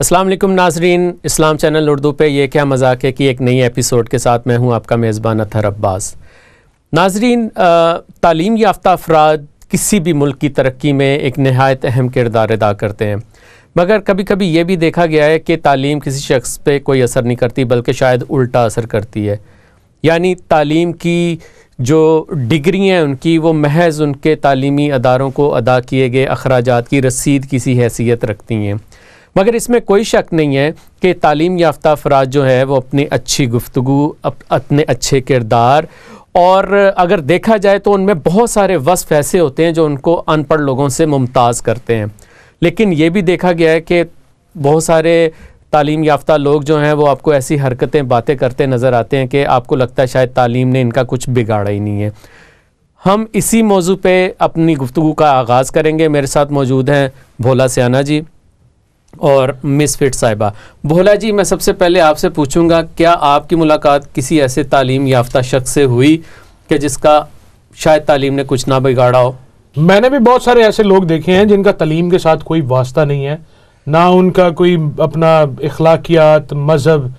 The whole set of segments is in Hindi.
अस्सलाम वालेकुम नाजरीन, इस्लाम चैनल उर्दू पे ये क्या मजाक है कि एक नई एपिसोड के साथ मैं हूँ आपका मेज़बान अतहर अब्बास। नाजरीन, तालीम याफ्ता अफराद किसी भी मुल्क की तरक्की में एक नहायत अहम किरदार अदा करते हैं, मगर कभी कभी ये भी देखा गया है कि तालीम किसी शख्स पे कोई असर नहीं करती बल्कि शायद उल्टा असर करती है। यानी तालीम की जो डिग्री हैं उनकी वो महज उनके तालीमी अदारों को अदा किए गए अखराजात की रसीद की सी हैसियत रखती हैं। मगर इसमें कोई शक नहीं है कि तालीम याफ्ता अफराद जो है वो अपनी अच्छी गुफ्तगू, अपने अच्छे किरदार और अगर देखा जाए तो उनमें बहुत सारे वस्फ़ ऐसे होते हैं जो उनको अनपढ़ लोगों से मुमताज़ करते हैं। लेकिन ये भी देखा गया है कि बहुत सारे तालीम याफ्ता लोग जो हैं वो आपको ऐसी हरकतें, बातें करते नज़र आते हैं कि आपको लगता है शायद तालीम ने इनका कुछ बिगाड़ा ही नहीं है। हम इसी मौजू पे अपनी गुफ्तगू का आगाज़ करेंगे। मेरे साथ मौजूद हैं भोला सियाना जी और मिसफिट साहिबा। भोला जी, मैं सबसे पहले आपसे पूछूंगा, क्या आपकी मुलाकात किसी ऐसे तालीम याफ्ता शख्स से हुई कि जिसका शायद तालीम ने कुछ ना बिगाड़ा हो? मैंने भी बहुत सारे ऐसे लोग देखे हैं जिनका तालीम के साथ कोई वास्ता नहीं है, ना उनका कोई अपना इखलाकियात, मजहब,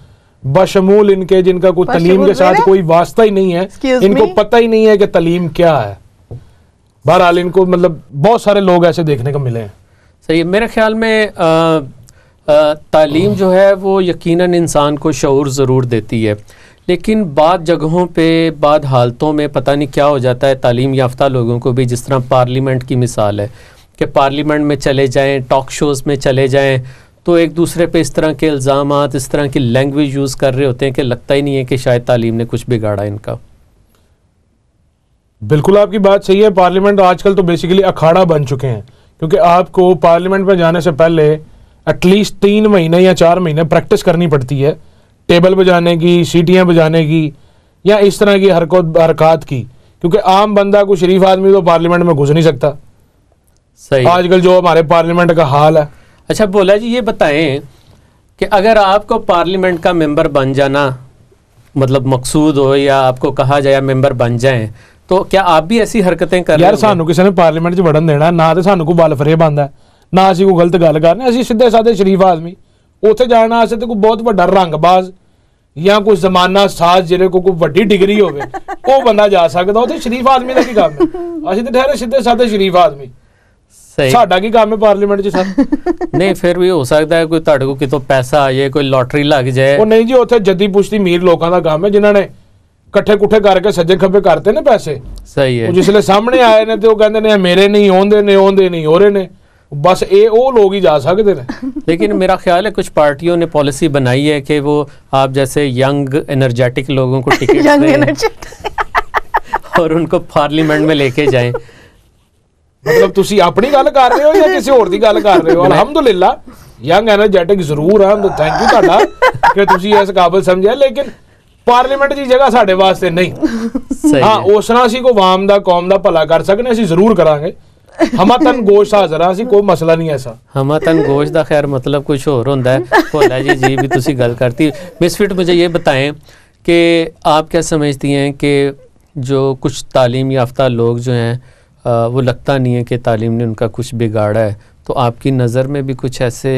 बशमूल इनके जिनका कोई तालीम के साथ कोई वास्ता ही नहीं है, इनको पता ही नहीं है कि तालीम क्या है। बहरहाल इनको मतलब बहुत सारे लोग ऐसे देखने को मिले हैं। सही है। मेरे ख्याल में तालीम जो है वो यकीनन इंसान को शऊर ज़रूर देती है, लेकिन बाद जगहों पे, बाद हालतों में पता नहीं क्या हो जाता है तालीम याफ्ता लोगों को भी। जिस तरह पार्लियामेंट की मिसाल है कि पार्लियामेंट में चले जाएं, टॉक शोज़ में चले जाएं, तो एक दूसरे पे इस तरह के इल्ज़ामात, इस तरह की लैंग्वेज यूज़ कर रहे होते हैं कि लगता ही नहीं है कि शायद तालीम ने कुछ बिगाड़ा इनका। बिल्कुल आपकी बात सही है। पार्लियामेंट आजकल तो बेसिकली अखाड़ा बन चुके हैं, क्योंकि आपको पार्लियामेंट में जाने से पहले एटलीस्ट 3 महीने या 4 महीने प्रैक्टिस करनी पड़ती है, टेबल बजाने की, सीटियाँ बजाने की या इस तरह की हरकत की, क्योंकि आम बंदा को, शरीफ आदमी तो पार्लियामेंट में घुस नहीं सकता। सही आजकल जो हमारे पार्लियामेंट का हाल है। अच्छा भोला जी, ये बताएं कि अगर आपको पार्लियामेंट का मेंबर बन जाना मतलब मकसूद हो, या आपको कहा जाए मेंबर बन जाएं, तो क्या आप भी ऐसी हरकतें कर रहे हैं? यार सानू किसी ने पार्लियामेंट 'ਚ वड़न देना ना, तो सानू कोई बल फरेब आंदा ना, असीं कोई गलत गल करने, असीं सीधे साधे शरीफ आदमी। उत्थे जाना वास्ते तो कोई बहुत बड़ा रंगबाज या कोई जमाना साज जिहदे को कोई वड्डी डिग्री होवे वो बंदा जा सकदा। उत्थे शरीफ आदमी दा की काम है? असीं तो ठहरे सीधे साधे शरीफ आदमी। साडा की काम है पार्लियामेंट 'ਚ सर? नहीं, फिर भी हो सकता है कोई तुहाडे को कितों पैसा आ जाए, कोई लॉटरी लग जाए। वो नहीं जी, उत्थे जद्दी पुश्ती मीर लोगों का काम है जिन्होंने कट्ठे कुट्ठे करके सज्जे खब्बे करते ने पैसे। सही है। जिसले सामने आए ने तो कहते ने मेरे नहीं ओंदे नहीं हो रहे ने, बस ये वो लोग ही जा सकते हैं। लेकिन मेरा ख्याल है कुछ पार्टियों ने पॉलिसी बनाई है कि वो आप जैसे यंग एनर्जेटिक लोगों को टिकट दें और उनको पार्लियामेंट में लेके जाएं। मतलब तुसी अपनी गल कर रहे हो या किसी और दी गल कर रहे हो? अल्हम्दुलिल्लाह यंग एनर्जेटिक जरूर है, तो थैंक यू तुहाडा कि तुसी इस काबिल समझिया, लेकिन पार्लियामेंट की जगह साडे वास्ते नहीं। हाँ, उस तरह असीं को वाम दा, कौम दा भला कर सकने, असीं जरूर करांगे। हमतन गोश हाज़र हां, असीं कोई मसला नहीं ऐसा। हमतन गोश दा खैर मतलब कुछ और होंदा है। भोला जी भी तुसी गल करती। मिसफिट, मुझे ये बताएं कि आप क्या समझती हैं कि जो कुछ तालीम याफ्ता लोग जो हैं वो लगता नहीं है कि तालीम ने उनका कुछ बिगाड़ा है, तो आपकी नज़र में भी कुछ ऐसे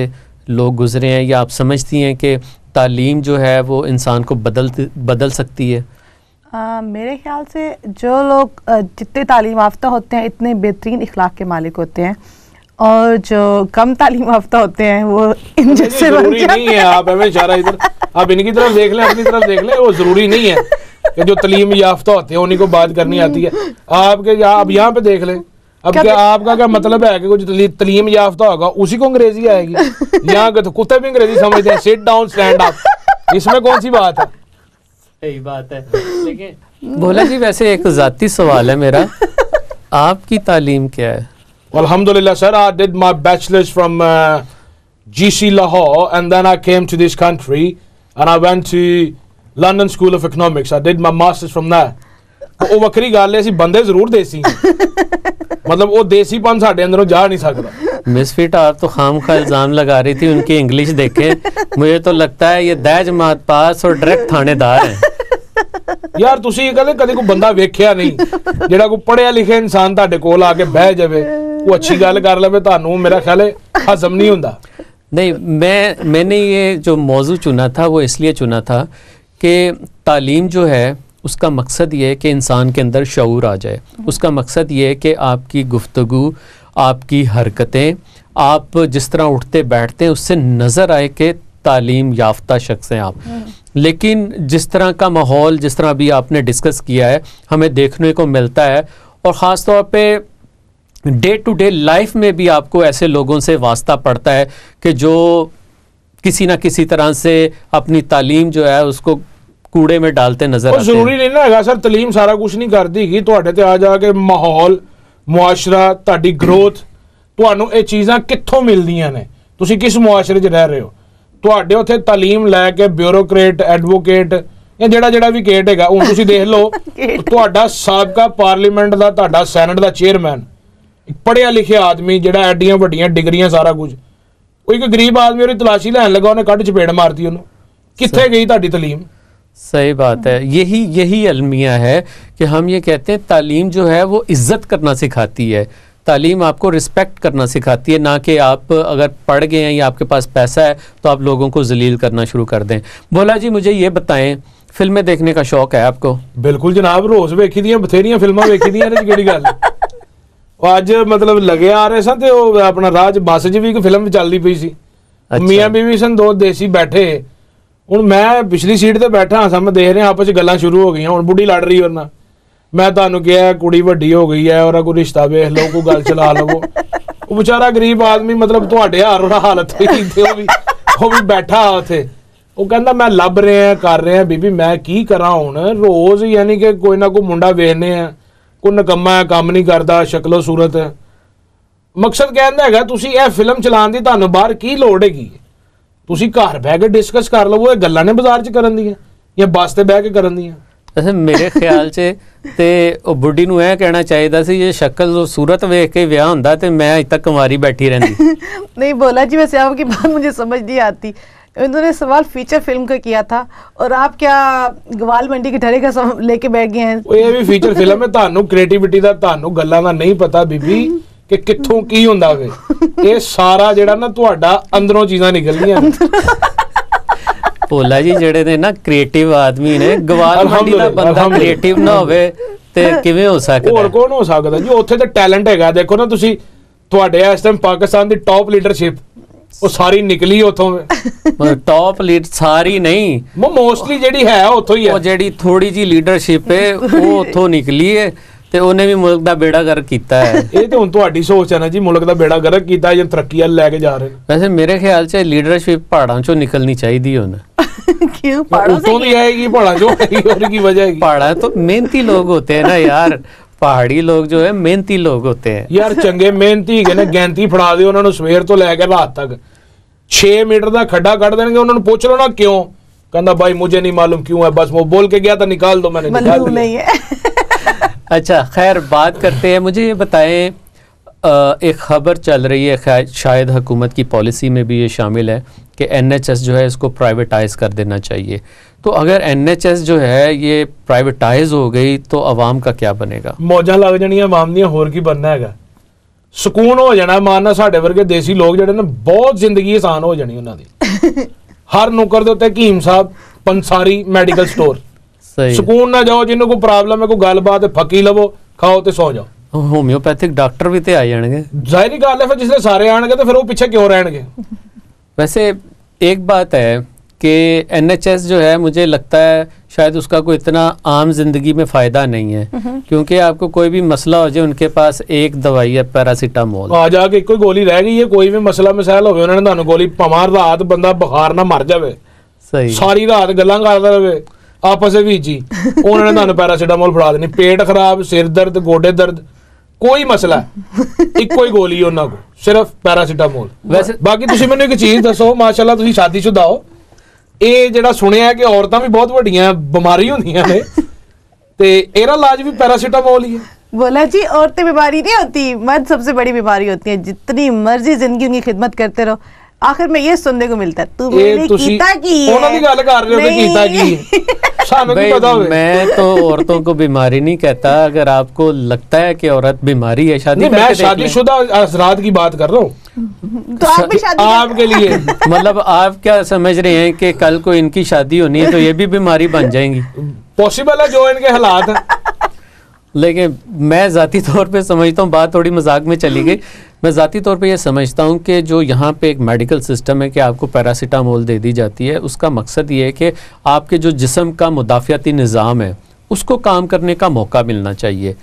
लोग गुजरे हैं, या आप समझती हैं कि तालीम जो है वो इंसान को बदल सकती है? मेरे ख्याल से जो लोग जितने तालीम याफ्ता होते हैं इतने बेहतरीन इखलाक के मालिक होते हैं, और जो कम तालीम याफ्ता होते हैं वो इन जैसे जरूरी नहीं है। आप हमें इशारा इधर, आप इनकी तरफ देख लें, अपनी तरफ देख लें। वो जरूरी नहीं है कि जो तालीम याफ्ता होते हैं उन्हीं को बात करनी आती है। आपके आप यहाँ पे देख लें, अब क्या आपका क्या मतलब है कि जो तालीम याफ्ता होगा उसी को अंग्रेजी आएगी? यहाँ के तो कुत्ते भी अंग्रेजी समझते हैं, सिट डाउन स्टैंड अप, इसमें कौन सी बात है? सही बात है। लेकिन भोला जी, वैसे एक ज़ाती सवाल है मेरा, आपकी तालीम क्या है? Alhamdulillah sir, I did my bachelor's from GC Lahore, and then I came to this country and I went to London School of Economics. I did my master's from there. वो वक्री गल है, असीं बंदे जरूर देसी मतलब वो देसीपन साडे अंदरों जा नहीं सकता। मिसफिट, आप तो खामखा इल्जाम लगा रही थी उनकी इंग्लिश देखे। मुझे तो लगता है ये दह जमात पास और डायरेक्ट थानेदार हैं। यार तुसी कदे कदे कोई बंदा वेख्या नहीं जेड़ा कोई पढ़िया लिखे इंसान तुहाडे कोल आके बह जावे, वो अच्छी गल कर लवे, तुहानू मेरा ख्याल है हजम नहीं हुंदा। नहीं, मैंने ये जो मौजू चुना था वो इसलिए चुना था कि तालीम जो है उसका मकसद ये है कि इंसान के अंदर शऊर आ जाए। उसका मकसद ये है कि आपकी गुफ्तगू, आपकी हरकतें, आप जिस तरह उठते बैठते हैं उससे नज़र आए कि तालीम याफ्ता शख्स हैं आप। लेकिन जिस तरह का माहौल, जिस तरह अभी आपने डिस्कस किया है, हमें देखने को मिलता है, और ख़ास तौर पे डे टू डे लाइफ में भी आपको ऐसे लोगों से वास्ता पड़ता है कि जो किसी ना किसी तरह से अपनी तालीम जो है उसको कूड़े में डालते नजर आते हैं। जरूरी नहीं ना हैगा सर, तालीम सारा कुछ नहीं करदी कि ਤੁਹਾਡੇ ਤੇ ਆ ਜਾ ਕੇ ਮਾਹੌਲ, ਮੁਆਸ਼ਰਾ, ਤੁਹਾਡੀ ਗਰੋਥ, ਤੁਹਾਨੂੰ ਇਹ ਚੀਜ਼ਾਂ ਕਿੱਥੋਂ ਮਿਲਦੀਆਂ ਨੇ, ਤੁਸੀਂ ਕਿਸ ਮੁਆਸ਼ਰੇ 'ਚ ਰਹਿ ਰਹੇ ਹੋ। ਤੁਹਾਡੇ ਉੱਥੇ ਤਾਲੀਮ ਲੈ ਕੇ ਬਿਊਰੋਕਰੇਟ, ਐਡਵੋਕੇਟ ਜਾਂ ਜਿਹੜਾ ਵੀ ਕੇਟ ਹੈਗਾ, ਹੁਣ ਤੁਸੀਂ ਦੇਖ ਲਓ ਤੁਹਾਡਾ ਸਾਬਕਾ ਪਾਰਲੀਮੈਂਟ ਦਾ, ਤੁਹਾਡਾ ਸੈਨੇਟ ਦਾ ਚੇਅਰਮੈਨ ਇੱਕ ਪੜ੍ਹਿਆ ਲਿਖਿਆ ਆਦਮੀ ਜਿਹੜਾ ਐਡੀਆਂ ਵੱਡੀਆਂ ਡਿਗਰੀਆਂ ਸਾਰਾ ਕੁਝ, ਉਹ ਇੱਕ ਗਰੀਬ ਆਦਮੀ ਉਹਦੀ ਤਲਾਸ਼ੀ ਲੈਣ ਲੱਗਾ, ਉਹਨੇ ਕੱਢ ਚਪੇੜ ਮਾਰਤੀ ਉਹਨੂੰ। किथे गई ताड़ी तालीम? सही बात है, यही अलमिया है कि हम ये कहते हैं तालीम जो है वो इज्जत करना सिखाती है, तालीम आपको रिस्पेक्ट करना सिखाती है, ना कि आप अगर पढ़ गए हैं या आपके पास पैसा है तो आप लोगों को जलील करना शुरू कर दें। भोला जी मुझे ये बताएं, फिल्में देखने का शौक है आपको? बिल्कुल जनाब, रोज वेखी दियां बथेरियां फिल्मां वेखी दियां ने, केड़ी गल अज मतलब लगे आ रहे सन ते ओ अपना राज बस च भी एक फिल्म चलदी पई सी। मियां बीवी सन दो देसी बैठे, हुण मैं पिछली सीट ते बैठा हां, सब देख रहे हैं आपस च गल्लां शुरू हो गईयां, हुण बुढ़ी लड़ रही और ना मैं तुहानूं कहा कुड़ी वड्डी हो गई है और कोई रिश्ता वेख लो, कोई गल चला लवो। वो बेचारा गरीब आदमी मतलब तुहाडे हालत हुई वो भी बैठा उत्थे, वो कहंदा मैं लभ रहा कर रहा बीबी मैं की करा हुण, रोज यानी कि कोई ना कोई मुंडा वेखने आ, कोई नकम्मा है काम नहीं करता, शक्लो सूरत है। मकसद कहंदा हैगा तुसीं इह फिल्म चलाउण दी तुहानूं बाहर की लोड़ हैगी, तुसीं घर बैठ के डिस्कस कर लवो, ये गल्लां ने बाजार च करन दियां या बस ते बैठ के करन दियां। वैसे मेरे ख्याल से ते ਉਹ ਬੁੱਢੀ ਨੂੰ ਇਹ ਕਹਿਣਾ ਚਾਹੀਦਾ ਸੀ ਜੇ शक्ल सूरत वेख के विआह ਹੁੰਦਾ ਤੇ मैं अज तक कुंवारी बैठी रहती। नहीं बोला जी, वैसे आपकी बात मुझे समझ नहीं आती। इन्होंने सवाल फीचर फिल्म का किया था और आप क्या ग्वाल मंडी के ठहरे का लेके बैठ गए हैं। ये भी फीचर फिल्म है, ਤੁਹਾਨੂੰ ਕ੍ਰੀਏਟੀਵਿਟੀ ਦਾ ਤੁਹਾਨੂੰ ਗੱਲਾਂ ਦਾ ਨਹੀਂ ਪਤਾ ਬੀਬੀ ਕਿ ਕਿੱਥੋਂ ਕੀ ਹੁੰਦਾ ਵੇ, ਇਹ ਸਾਰਾ ਜਿਹੜਾ ਨਾ ਤੁਹਾਡਾ ਅੰਦਰੋਂ ਚੀਜ਼ਾਂ ਨਿਕਲਦੀਆਂ ਭੋਲਾ ਜੀ ਜਿਹੜੇ ਨੇ ਨਾ ਕ੍ਰੀਏਟਿਵ ਆਦਮੀ ਨੇ, ਗਵਾਲ ਮੰਡੀ ਦਾ ਬੰਦਾ ਕ੍ਰੀਏਟਿਵ ਨਾ ਹੋਵੇ ਤੇ ਕਿਵੇਂ ਹੋ ਸਕਦਾ? ਹੋਰ ਕੌਣ ਹੋ ਸਕਦਾ ਜੀ, ਉੱਥੇ ਤੇ ਟੈਲੈਂਟ ਹੈਗਾ। ਦੇਖੋ ਨਾ ਤੁਸੀਂ, ਤੁਹਾਡੇ ਇਸ ਟਾਈਮ ਪਾਕਿਸਤਾਨ ਦੀ ਟੌਪ ਲੀਡਰਸ਼ਿਪ ਉਹ ਸਾਰੀ ਨਿਕਲੀ ਉਥੋਂ। ਟੌਪ ਲੀਡ ਸਾਰੀ ਨਹੀਂ, ਮੋਸਟਲੀ ਜਿਹੜੀ ਹੈ ਉਥੋਂ ਹੀ ਹੈ। ਉਹ ਜਿਹੜੀ ਥੋੜੀ ਜੀ ਲੀਡਰਸ਼ਿਪ ਹੈ ਉਹ ਉਥੋਂ ਨਿਕਲੀ ਹੈ ਤੇ ਉਹਨੇ ਵੀ ਮੁਲਕ ਦਾ ਬੇੜਾ ਗਰਕ ਕੀਤਾ ਹੈ। ਇਹ ਤੇ ਹੁਣ ਤੁਹਾਡੀ ਸੋਚ ਹੈ ਨਾ ਜੀ, ਮੁਲਕ ਦਾ ਬੇੜਾ ਗਰਕ ਕੀਤਾ ਜਾਂ ਤਰੱਕੀ ਵੱਲ ਲੈ ਕੇ ਜਾ ਰਹੇ ਨੇ। ਵੈਸੇ ਮੇਰੇ ਖਿਆਲ 'ਚ ਲੀਡਰਸ਼ਿਪ ਪਹਾੜਾਂ 'ਚੋਂ ਨਿਕਲਣੀ ਚਾਹੀਦੀ ਹੁਣ। क्यों पहाड़ों से? तो आएगी पहाड़ों जो आएगी और की वजह है? पहाड़ा तो मेहनती लोग होते हैं ना यार, पहाड़ी लोग जो है मेहनती लोग होते हैं यार, चंगे मेहनती है ना, गैंती फड़ा दे उन्होंने सवेर तो लैके रात तक 6 मीटर का खड्डा कट देंगे, उन्होंने पूछ लो ना क्यों, कहना भाई मुझे नहीं मालूम क्यों है, बस वो बोल के गया था निकाल दो, मैंने निकाल दिया। नहीं है। अच्छा खैर बात करते हैं, मुझे ये बताएं एक खबर चल रही है, शायद हुकूमत की पॉलिसी में भी ये शामिल है कि NHS जो है इसको प्राइवेटाइज कर देना चाहिए। तो अगर NHS जो है ये प्राइवेटाइज हो गई तो आवाम का क्या बनेगा? मौजा लग जानियां आवाम दी, होर की बनना हैगा, सुकून हो जाना। मानना साडे वर्गे देसी लोग जिहड़े ने बहुत जिंदगी आसान हो जानी उन्हां दी। हर नुक्कर दे उत्ते हकीम साहब, पंसारी, मेडिकल स्टोर, सुकून ना जाओ, जिन्हों कोई प्रॉब्लम है, कोई गलबात है, फकी लवो, खाओ ते सो जाओ। होम्योपैथिक डॉक्टर भी तो आ जाएंगे, जाहिर गल है, फिर जिसले सारे आएंगे तो फिर वो पीछे क्यों रहेंगे? वैसे एक बात है कि NHS जो है मुझे लगता है शायद उसका कोई इतना आम जिंदगी में फ़ायदा नहीं है, क्योंकि आपको कोई भी मसला हो जाए उनके पास एक दवाई है पैरासीटामोल, आ जाके कोई गोली रह गई है, कोई भी मसला मसाइल होवे उन्होंने तुहानू गोली पमार रात बंदा बुखार ना मर जावे, सही सारी रात गल्लां करदा रहे आपस में जी, उन्होंने तुहानू पैरासीटामोल फड़ा देनी। पेट खराब, सिर दर्द, गोडे दर्द, कोई मसला इको ही गोली उन्हां को, सिर्फ पैरासीटामोल। वैसे बाकी तुसीं मैनूं एक चीज़ दसो, माशाअल्लाह तुसीं शादीशुदा हो, ये जिहड़ा सुनिया है कि औरतां भी बहुत वड्डियां बीमारी होंदियां ने ते एहदा इलाज भी पैरासीटामोल ही है। बोला जी औरतें बीमारी नहीं होती, मर्द सबसे बड़ी बीमारी होती है। जितनी मर्जी जिंदगी उनकी खिदमत करते रहो, आखिर में ये सुनने को मिलता है तू मेरे कीता की है। उन्होंने गल कर रहे हो कि कीता की है, सानू नहीं पता होवे। मैं तो औरतों को बीमारी नहीं कहता, अगर आपको लगता है कि औरत बीमारी है शादी, मैं शादीशुदा हजरात की बात कर रहा हूँ। तो आप भी शादी आपके लिए मतलब आप क्या समझ रहे हैं कि कल को इनकी शादी होनी है तो ये भी बीमारी बन जाएंगी? पॉसिबल है जो इनके हालात हैं। लेकिन मैं ज़ाती तौर पे समझता हूँ, बात थोड़ी मजाक में चली गई, मैं ज़ाती तौर पे ये समझता हूँ कि जो यहाँ पे एक मेडिकल सिस्टम है कि आपको पैरासीटामोल दे दी जाती है, उसका मकसद ये है कि आपके जो जिस्म का मुदाफ़ियाती निज़ाम है उसको काम करने का मौका मिलना चाहिए।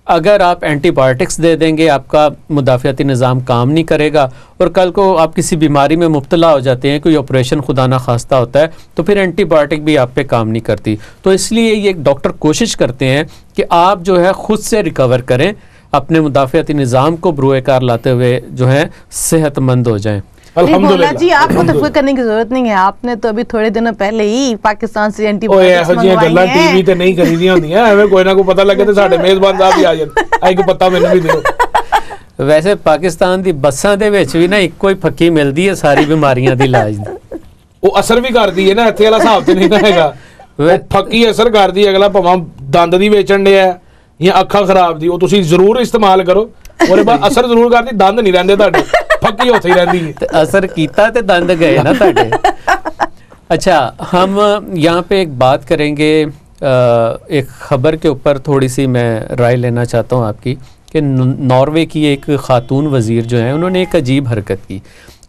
अगर आप एंटीबायोटिक्स दे देंगे आपका मुदाफ़ियाती निज़ाम काम नहीं करेगा, और कल को आप किसी बीमारी में मुब्तला हो जाते हैं, कोई ऑपरेशन खुदा ना खास्ता होता है, तो फिर एंटीबायोटिक भी आप पे काम नहीं करती। तो इसलिए ये डॉक्टर कोशिश करते हैं कि आप जो है ख़ुद से रिकवर करें, अपने मुदाफ़ियाती निज़ाम को बरूए कार लाते हुए जो है सेहतमंद हो जाएँ। भोला जी आपको तो फिक्र करने की जरूरत नहीं है, आपने तो अभी थोड़े दिनों पहले ही पाकिस्तान से एंटीबायोटिक्स मंगवाई हैं। टीवी ते नहीं करी दी होंदियां, एवें कोई ना कोई पता लगे तो साडे मेजबान साहब भी आ जान, आई को पता मैनूं भी दिओ। वैसे पाकिस्तान दी बसां दे विच भी ना इक्को ही फक्की मिलदी है सारी बीमारियां दी इलाज दी। वो असर भी करदी है ना, इत्थे वाला हिसाब ते नहीं ना हैगा, वो फक्की असर करदी है। अगला भावां दंद दी वेचण दे है या अखां खराब दी, वो तुसीं जरूर इस्तेमाल करो, ਉਹਦੇ ਬਾਅਦ असर जरूर करती, दंद नहीं रहंदे ਤੁਹਾਡੇ, फक्की ਉੱਥੇ ही रहंदी है। असर कीता ते दंद गए ना ਤੁਹਾਡੇ। अच्छा, हम यहाँ पे एक बात करेंगे, एक खबर के ऊपर थोड़ी सी मैं राय लेना चाहता हूँ आपकी, कि नॉर्वे की एक खातून वज़ीर जो है उन्होंने एक अजीब हरकत की।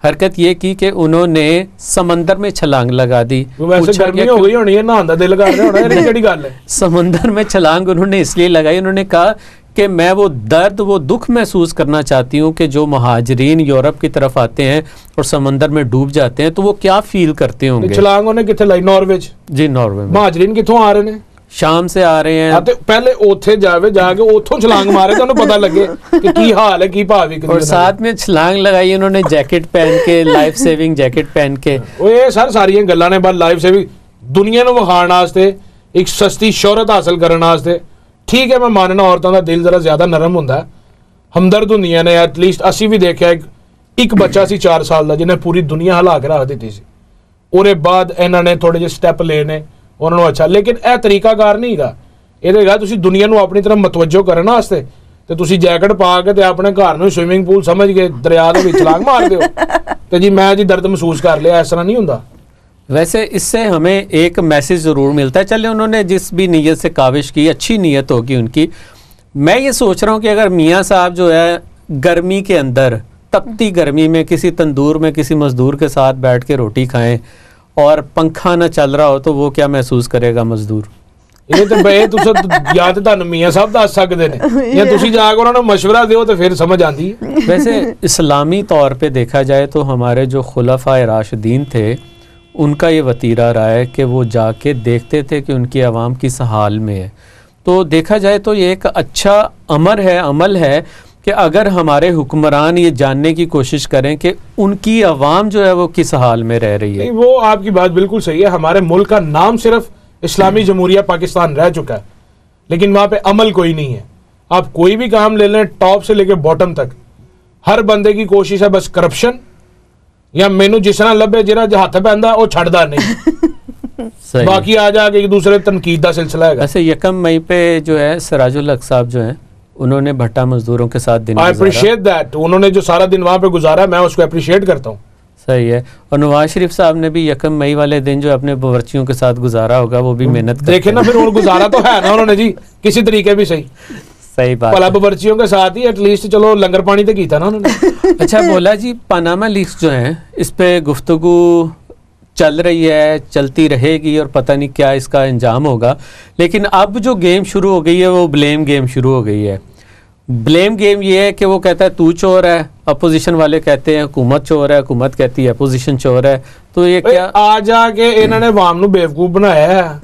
हरकत ये की कि उन्होंने समंदर में छलांग लगा दी। वैसे गर्मी हो गई होनी है, नहाने दा दिल कर रहा होना, ये केड़ी गल है? समंदर में छलांग उन्होंने इसलिए लगाई, उन्होंने कहा कि मैं वो दर्द, वो दुख महसूस करना चाहती हूँ कि जो महाजरीन यूरोप की तरफ आते हैं और समंदर में डूब जाते हैं तो वो क्या फील करते होंगे। छलांग उन्हें किथे लाई? नॉर्वे च? जी नॉर्वे में। महाजरीन किथों आ रहे हैं? शाम से आ रहे हैं। पहले ओथे जावे, जाके ओथों छलांग मारे तो उन्हें पता लगे कि की हाल है, की भाव है। और साथ में छलांग लगाई उन्होंने जैकेट पहन के, लाइफ सेविंग जैकेट पहन के। ओए सर सारियां गल्लां ने, बस लाइफ सेविंग दुनिया नूं विखाण वास्ते, एक सस्ती शोहरत हासिल करने वास्ते। ठीक है, मैं मानना औरतों का दिल जरा ज्यादा नरम होंदा है, हमदर्द होंदियां ने। एटलीस्ट असी भी देखा एक बच्चा सी 4 साल का जिन्हें पूरी दुनिया हिला के रख दी सी, उसके बाद इन्होंने थोड़े जे स्टैप ले ने उन्होंने। अच्छा, लेकिन यह तरीकाकार नहीं है, ये तुसीं दुनिया नूं अपनी तरफ मतवजो करने वास्ते ते तुसीं जैकेट पा के ते अपने घर नूं स्विमिंग पूल समझ के दरिया दे विच छलांग मार दिओ ते जी मैं जी दर्द महसूस कर लिया। इस तरह नहीं होंदा। वैसे इससे हमें एक मैसेज ज़रूर मिलता है। चले उन्होंने जिस भी नीयत से काविश की, अच्छी नीयत होगी उनकी। मैं ये सोच रहा हूँ कि अगर मियाँ साहब जो है गर्मी के अंदर, तपती गर्मी में किसी तंदूर में किसी मज़दूर के साथ बैठ के रोटी खाएं और पंखा ना चल रहा हो, तो वो क्या महसूस करेगा मज़दूर? ये तो बे तुस या ते तुहानू मियाँ साहब दस सकदे ने, या तुसीं जाके उन्हां नूं मशवरा दिओ तो फिर समझ आती है। वैसे इस्लामी तौर पे देखा जाए तो हमारे जो खुलफाए राशिदीन थे उनका ये वतीरा रहा है कि वो जाके देखते थे कि उनकी आवाम किस हाल में है। तो देखा जाए तो ये एक अच्छा अमल है कि अगर हमारे हुक्मरान ये जानने की कोशिश करें कि उनकी आवाम जो है वो किस हाल में रह रही है। वो आपकी बात बिल्कुल सही है। हमारे मुल्क का नाम सिर्फ इस्लामी जमहूरिया पाकिस्तान रह चुका है, लेकिन वहाँ पे अमल कोई नहीं है। आप कोई भी काम ले लें, टॉप से लेकर बॉटम तक, हर बंदे की कोशिश है बस करप्शन, या मैनू जिस तरह लभे जिहड़ा हथ पैंदा वो छड्डदा नहीं, बाकी आ जाके एक दूसरे तनकीद का सिलसिला है। वैसे 1 मई पे जो है सिराजुल हक साहब जो हैं उन्होंने भट्टा मजदूरों के साथ दिन, आई अप्रिशिएट दैट, उन्होंने जो सारा दिन वहाँ पे गुजारा मैं उसको अप्रिशिएट करता हूँ। सही है। और नवाज शरीफ साहब ने भी 1 मई वाले दिन जो अपने बावर्चियों के साथ गुजारा होगा वो भी मेहनत देखे ना, फिर गुजारा तो है ना उन्होंने जी किसी तरीके भी सही। सही बात, भला बावर्चियों के साथ ही एटलीस्ट चलो लंगर पानी तो किया ना उन्होंने। अच्छा भोला जी, पनामा लीक्स जो हैं इस पे गुफ्तगू चल रही है, चलती रहेगी और पता नहीं क्या इसका अंजाम होगा, लेकिन अब जो गेम शुरू हो गई है वो ब्लेम गेम शुरू हो गई है। ब्लेम गेम ये है कि वो कहता है तू चोर है, अपोजिशन वाले कहते हैं हुकूमत चोर है, हुकूमत कहती है अपोजिशन चोर है। तो ये क्या आ जाके इन्होंने आवाम नूं बेवकूफ बनाया है,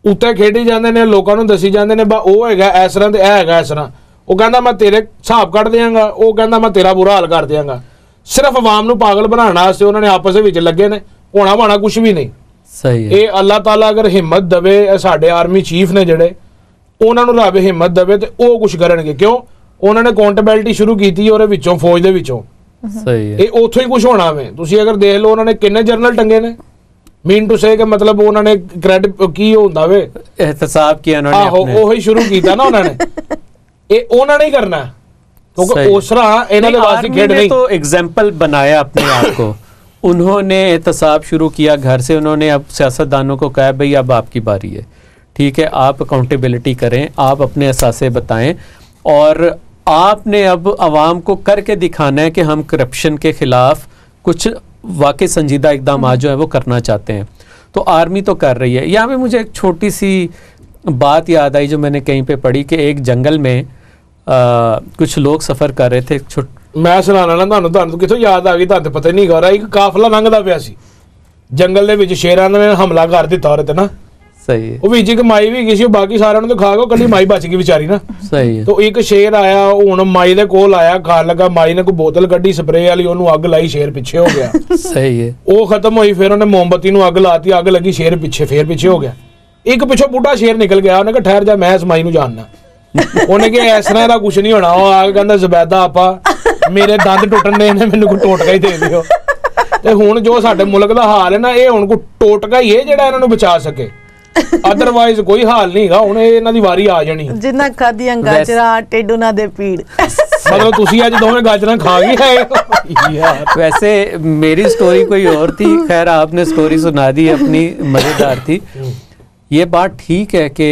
उत्ते खेडी जाते हैं, लोगों को दसी जाते हैं वो है इस तरह ते है इस तरह, वो कहता मैं तेरे हिसाब कट देंगा, वो कहता मैं तेरा बुरा हाल कर देंगा। सिर्फ आवाम नूं पागल बनाने वास्ते उन्होंने आपस में लगे ने, होना भाना कुछ भी नहीं। सही है। ये अल्लाह ताला अगर हिम्मत दवे, साडे आर्मी चीफ ने जिहड़े उन्होंने रब हिम्मत दवे तो वो कुछ करनगे। क्यों? उन्होंने अकाउंटेबिलिटी शुरू की और विचों फौज दे विचों। सही है। ये उथों ही कुछ होना वे। तुसीं अगर देख लो उन्होंने किन्ने जर्नल टंगे ने, मीन टू से कि मतलब उन्होंने क्रेडिट की होंदा वे एहतसाब किया उन्होंने, आहो वही शुरू कीता ना उन्होंने। ये उन्होंने ही करना, क्योंकि उस तरह इन्हां दे वास्ते खेड नहीं। तो एग्जाम्पल बनाया अपने आप को, उन्होंने एहतसाब शुरू किया घर से, उन्होंने अब सियासतदानों को कहा भाई अब आपकी बारी है, ठीक है, आप अकाउंटेबिलिटी करें, आप अपने असासे बताएं, और आपने अब आवाम को करके दिखाना है कि हम करप्शन के ख़िलाफ़ कुछ वाकई संजीदा इकदाम जो है वो करना चाहते हैं। तो आर्मी तो कर रही है। यहाँ पे मुझे एक छोटी सी बात याद आई जो मैंने कहीं पे पढ़ी कि एक जंगल में कुछ लोग सफ़र कर रहे थे। मैं सुनाना ना ਤੁਹਾਨੂੰ ਕਿਥੋਂ याद आ गई, ਤੁਹਾਨੂੰ पता ही नहीं हो रहा, एक काफिला लंघदा पिया सी जंगल ਦੇ ਵਿੱਚ ਸ਼ੇਰਾਂ ਨੇ हमला कर ਦਿੱਤਾ ਉਹਦੇ ਤੇ ਨਾ। सही है। ਉਹ ਵਿੱਚ ਇੱਕ ਮਾਈ ਵੀ ਗਈ ਸੀ, ਬਾਕੀ ਸਾਰਿਆਂ ਨੂੰ ਤਾਂ ਖਾ ਗਏ, ਕੱਲੀ ਮਾਈ ਬਚ ਗਈ ਵਿਚਾਰੀ ਨਾ। सही है। तो एक शेर आया, ਹੁਣ ਮਾਈ ਦੇ ਕੋਲ ਆਇਆ, ਖਾਣ ਲੱਗਾ, ਮਾਈ ਨੇ ਕੋਈ ਬੋਤਲ ਕੱਢੀ ਸਪਰੇ ਵਾਲੀ, ਉਹਨੂੰ ਅੱਗ ਲਾਈ, ਸ਼ੇਰ ਪਿੱਛੇ ਹੋ ਗਿਆ। सही है। ਉਹ ਖਤਮ ਹੋਈ, ਫਿਰ ਉਹਨੇ ਮੋਮਬੱਤੀ ਨੂੰ ਅੱਗ ਲਾਤੀ, ਅੱਗ ਲੱਗੀ, ਸ਼ੇਰ ਪਿੱਛੇ, ਫੇਰ ਪਿੱਛੇ ਹੋ ਗਿਆ। ਇੱਕ ਪਿੱਛੋਂ ਬੁੱਢਾ ਸ਼ੇਰ ਨਿਕਲ ਗਿਆ, ਉਹਨੇ ਕਿਹਾ ਠਹਿਰ ਜਾ, ਮੈਂ ਇਸ ਮਾਈ ਨੂੰ ਜਾਣਨਾ। ਉਹਨੇ ਕਿਹਾ ਇਸ ਤਰ੍ਹਾਂ ਦਾ ਕੁਝ ਨਹੀਂ ਹੋਣਾ। ਉਹ ਆ ਕੇ ਕਹਿੰਦਾ ਜ਼ਬੈਦਾ ਆਪਾ ਮੇਰੇ ਦੰਦ ਟੁੱਟਣ ਨੇ, ਇਹਨੇ ਮੈਨੂੰ ਕੋਈ ਟੋਟਕਾ ਹੀ ਦੇ ਦਿਓ। ਤੇ ਹੁਣ ਜੋ ਸਾਡੇ ਮੁਲਕ ਦਾ ਹਾਲ ਹੈ ਨਾ, ਇਹ ਹੁਣ ਕੋਈ ਟੋਟਕਾ ਹੀ ਹੈ ਜਿਹੜਾ ਇਹਨਾਂ ਨੂੰ ਬਚਾ ਸਕੇ, ਅਦਰਵਾਈਜ਼ ਕੋਈ ਹਾਲ ਨਹੀਂ ਹੈਗਾ। ਹੁਣ ਇਹਨਾਂ ਦੀ ਵਾਰੀ ਆ ਜਾਣੀ। ਜਿੰਨਾ ਖਾਦੀਆਂ ਗਾਜਰਾਂ ਟੇਡੂ ਨਾ ਦੇ ਪੀੜ। मतलब तुसी आज दोवें गाजरां खा गए हैं यार। वैसे मेरी स्टोरी कोई और थी, खैर आपने स्टोरी सुना दी अपनी, मज़ेदार थी। ये बात ठीक है कि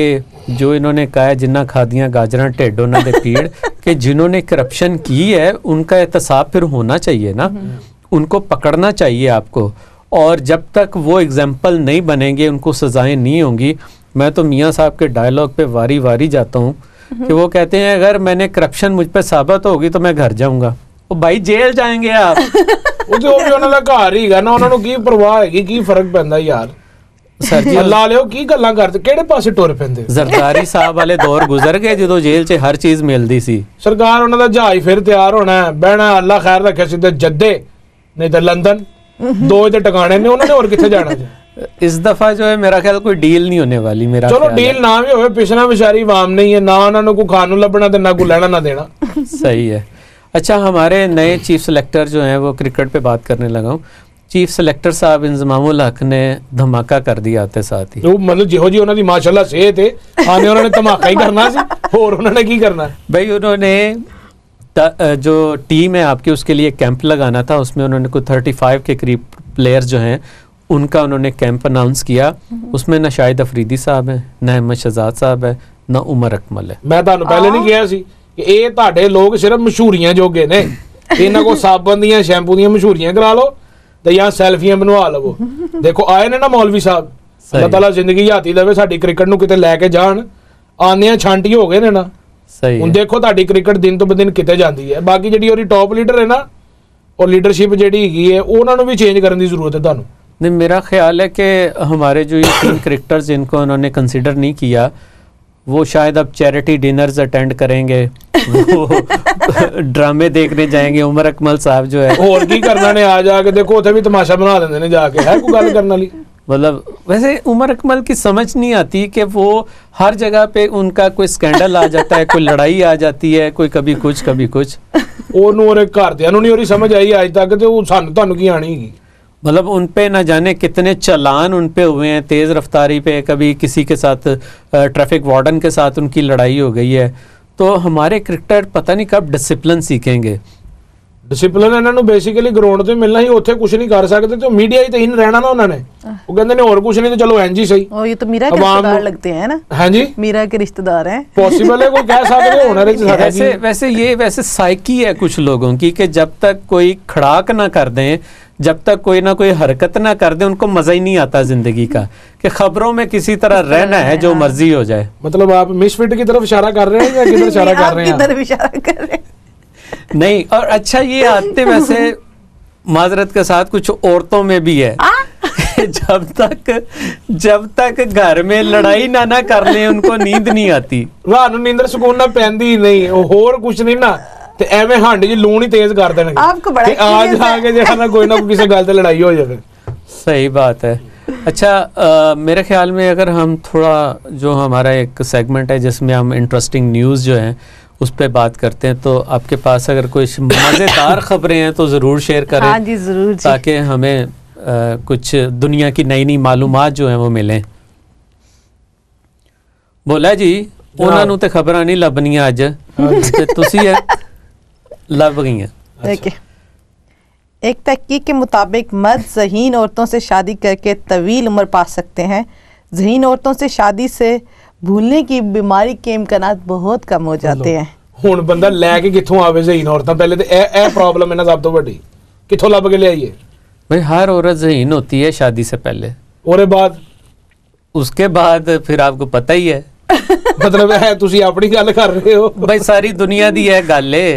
जो इन्होंने कहा है जिन्ना खादियाँ गाजरां टेढ़ों ना दे पीड़, कि जिन्होंने करप्शन की है उनका एहतसाब फिर होना चाहिए ना, उनको पकड़ना चाहिए आपको। और जब तक वो एग्जाम्पल नहीं बनेंगे, उनको सज़ाएं नहीं होंगी। मैं तो मियाँ साहब के डायलॉग पे वारी वारी जाता हूँ कि वो कहते हैं अगर मैंने करप्शन मुझ पे साबित होगी तो मैं घर जाऊंगा। वो भाई जेल जाएंगे आप। ਉਹ ਤੇ ਉਹ ਵੀ ਉਹਨਾਂ ਦਾ ਘਰ ਹੀ ਹੈਗਾ ਨਾ, ਉਹਨਾਂ ਨੂੰ ਕੀ ਪਰਵਾਹ ਹੈਗੀ, ਕੀ ਫਰਕ ਪੈਂਦਾ ਯਾਰ। सर जी ਅੱਲਾ ਲਿਓ ਕੀ ਗੱਲਾਂ ਕਰਦੇ, ਕਿਹੜੇ ਪਾਸੇ ਟੁਰ ਪੈਂਦੇ। ਜ਼ਰਦਾਰੀ ਸਾਹਿਬ ਵਾਲੇ ਦੌਰ ਗੁਜ਼ਰ ਗਏ ਜਦੋਂ ਜੇਲ੍ਹ 'ਚ ਹਰ ਚੀਜ਼ ਮਿਲਦੀ ਸੀ। ਸਰਕਾਰ ਉਹਨਾਂ ਦਾ ਜਹਾਜ਼ ਫਿਰ ਤਿਆਰ ਹੋਣਾ, ਬਹਿਣਾ, ਅੱਲਾ ਖੈਰ ਰੱਖੇ, ਸਿੱਧੇ ਜੱਦੇ ਨਹੀਂ ਤਾਂ ਲੰਦਨ, ਦੋ ਦੇ ਟਿਕਾਣੇ ਨੇ ਉਹਨਾਂ ਨੇ, ਹੋਰ ਕਿੱਥੇ ਜਾਣਾ ਜੀ। इस दफा जो है मेरा ख्याल कोई डील नहीं होने वाली। मेरा चलो डील ना भी होवे, पिछना बेचारी आवाम नहीं है ना, उन्होंने को खानू लभना ते ना को लेना ना देना। सही है। अच्छा, हमारे नए चीफ सेलेक्टर जो हैं वो क्रिकेट पे बात करने लगा हूँ। चीफ सेलेक्टर साहब इंजमामुल हक ने धमाका कर दिया आते साथ ही। मतलब जिहो जी उन्होंने माशाल्लाह सेहत है, आने उन्होंने धमाका ही करना सी, और उन्होंने की करना है भाई। उन्होंने जो टीम है आपकी उसके लिए कैंप लगाना था, उसमें उन्होंने कोई 35 के करीब प्लेयर जो हैं उनका उन्होंने कैंप अनाउंस किया। उसमें ना शाहिद अफरीदी साहब है, ना अहमद शहजाद साहब है, ना उमर अकमल है। मैं ਤੁਹਾਨੂੰ ਪਹਿਲੇ ਨਹੀਂ ਕਿਹਾ ਸੀ ਕਿ ਇਹ ਤੁਹਾਡੇ ਲੋਕ ਸਿਰਫ ਮਸ਼ਹੂਰੀਆਂ ਜੋਗੇ ਨੇ, ਇਹਨਾਂ ਕੋ ਸਾਬਣ ਦੀਆਂ ਸ਼ੈਂਪੂ ਦੀਆਂ ਮਸ਼ਹੂਰੀਆਂ ਕਰਾ ਲਓ ਤੇ ਜਾਂ ਸੈਲਫੀਆਂ ਬਣਵਾ ਲਵੋ। ਦੇਖੋ ਆਏ ਨੇ ਨਾ ਮੌਲਵੀ ਸਾਹਿਬ, ਅੱਲਾਹ ਤਾਲਾ ਜ਼ਿੰਦਗੀ ਹਯਾਤੀ ਦੇਵੇ, ਸਾਡੀ ਕ੍ਰਿਕਟ ਨੂੰ ਕਿਤੇ ਲੈ ਕੇ ਜਾਣ। ਆਂਦੀਆਂ ਛਾਂਟੀ ਹੋ ਗਏ ਨੇ ਨਾ। ਸਹੀ ਹੁਣ ਦੇਖੋ ਤੁਹਾਡੀ ਕ੍ਰਿਕਟ ਦਿਨ ਤੋਂ ਦਿਨ ਕਿਤੇ ਜਾਂਦੀ ਹੈ। ਬਾਕੀ ਜਿਹੜੀ ਉਹਦੀ ਟੌਪ ਲੀਡਰ ਹੈ ਨਾ, ਉਹ ਲੀਡਰਸ਼ਿਪ ਜਿਹੜੀ ਹੈਗੀ ਹੈ, ਉਹਨਾਂ ਨੂੰ ਵੀ ਚੇਂਜ ਕਰਨ ਦੀ ਜ਼ਰੂਰਤ ਹੈ ਤੁਹਾਨੂੰ। नहीं, मेरा ख्याल है कि हमारे जो ये 3 क्रिकेटर्स जिनको उन्होंने कंसिडर नहीं किया, वो शायद अब चैरिटी डिनर्स अटेंड करेंगे, वो ड्रामे देखने जाएंगे। उमर अकमल साहब जो है, और की करना ने आ जाके देखो उथे भी तमाशा बना देंगे ने जाके, है कोई गल करने वाली। मतलब वैसे उमर अकमल की समझ नहीं आती कि वो हर जगह पे उनका कोई स्कैंडल आ जाता है, कोई लड़ाई आ जाती है, कोई कभी कुछ कभी कुछ। ਉਹਨੂੰ ਉਹਦੇ ਘਰਦਿਆਂ ਨੂੰ ਨਹੀਂ ਉਹਦੀ ਸਮਝ ਆਈ ਅੱਜ ਤੱਕ, ਤੇ ਉਹ ਸਾਨੂੰ ਤੁਹਾਨੂੰ ਕੀ ਆਣੀ ਹੈਗੀ। मतलब उन पे न जाने कितने चलान उन पे हुए हैं तेज़ रफ्तारी पे, कभी किसी के साथ ट्रैफिक वार्डन के साथ उनकी लड़ाई हो गई है। तो हमारे क्रिकेटर पता नहीं कब डिसिप्लिन सीखेंगे। डिसिप्लिन ਇਹਨਾਂ ਨੂੰ ਬੇਸਿਕਲੀ ਗਰਾਊਂਡ ਤੇ ਮਿਲਣਾ ਹੀ, ਉੱਥੇ ਕੁਝ ਨਹੀਂ ਕਰ ਸਕਦੇ ਤੇ ਮੀਡੀਆ ਹੀ ਤੇ ਹੀ ਰਹਿਣਾ ਨਾ ਉਹਨਾਂ ਨੇ। ਉਹ ਕਹਿੰਦੇ ਨੇ ਹੋਰ ਕੁਝ ਨਹੀਂ ਤੇ ਚਲੋ ਐਂਜ ਹੀ ਸਹੀ। ਉਹ ਇਹ ਤਾਂ ਮੀਰਾ के रिश्तेदार लगते हैं ना। हाँ जी, मीरा के रिश्तेदार हैं। पॉसिबल है कोई कह सकते हो होना वैसे वैसे ये वैसे साइकी है कुछ लोगों की कि जब तक कोई खड़ाक ना कर दें, जब तक कोई ना कोई हरकत ना कर दे, उनको मजा ही नहीं आता जिंदगी का, कि खबरों में किसी तरह रहना है, जो मर्जी हो जाए। मतलब आप मिसफिट की तरफ इशारा कर रहे हैं या किधर इशारा कर रहे हैं? किधर इशारा कर रहे हैं? नहीं, और अच्छा ये आते वैसे माजरत के साथ कुछ औरतों में भी है जब तक घर में लड़ाई ना कर ले उनको नींद नहीं आती। रात ਨੂੰ ਨੀਂਦਰ ਸਕੂਨ ਨਾਲ ਪੈਂਦੀ ਹੀ ਨਹੀਂ, ਹੋਰ ਕੁਝ ਨਹੀਂ ਨਾ, ਤੇ ਐਵੇਂ ਹੰਡ ਜੀ ਲੂਣ ਹੀ ਤੇਜ਼ ਕਰ ਦੇਣਗੇ आपको बड़ा ਤੇ ਆ ਜਾ ਕੇ ਜਿਹੜਾ ਨਾ ਕੋਈ ਕਿਸੇ ਗੱਲ ਤੇ ਲੜਾਈ ਹੋ ਜਾਵੇ। सही बात है। अच्छा, मेरे ख्याल में अगर हम थोड़ा जो हमारा एक सेगमेंट है जिसमें हम इंटरेस्टिंग न्यूज़ जो हैं उस पर बात करते हैं, तो आपके पास अगर कोई मज़ेदार खबरें हैं तो ज़रूर शेयर करें। हाँ जी, ज़रूर जी। ताकि हमें कुछ दुनिया की नई नई मालूमात जो हैं वो मिलें। बोला जी, ਉਹਨਾਂ ਨੂੰ ਤੇ ਖਬਰਾਂ ਨਹੀਂ ਲੱਭਣੀਆਂ ਅੱਜ, ਤੇ ਤੁਸੀਂ लग गई हैं। देखिए, एक तहकीक के मुताबिक मर्द ज़हीन औरतों से शादी करके तवील उम्र पा सकते हैं। ज़हीन औरतों से शादी से भूलने की बीमारी के इम्कानात बहुत कम हो जाते हैं। ਹੁਣ ਬੰਦਾ ਲੈ ਕੇ ਕਿੱਥੋਂ ਆਵੇ ਜ਼ਹੀਨ ਔਰਤਾਂ? ਪਹਿਲੇ ਤੇ ਇਹ ਪ੍ਰੋਬਲਮ ਹੈ ਨਾ ਸਭ ਤੋਂ ਵੱਡੀ, ਕਿੱਥੋਂ ਲੱਭ ਕੇ ਲਿਆਈਏ? भाई हर औरत ज़हीन होती है शादी से पहले, ਉਹਦੇ ਬਾਅਦ उसके बाद फिर आपको पता ही है। ਮਤਲਬ ਹੈ ਤੁਸੀਂ ਆਪਣੀ ਗੱਲ ਕਰ ਰਹੇ ਹੋ? भाई सारी दुनिया दी है गल है,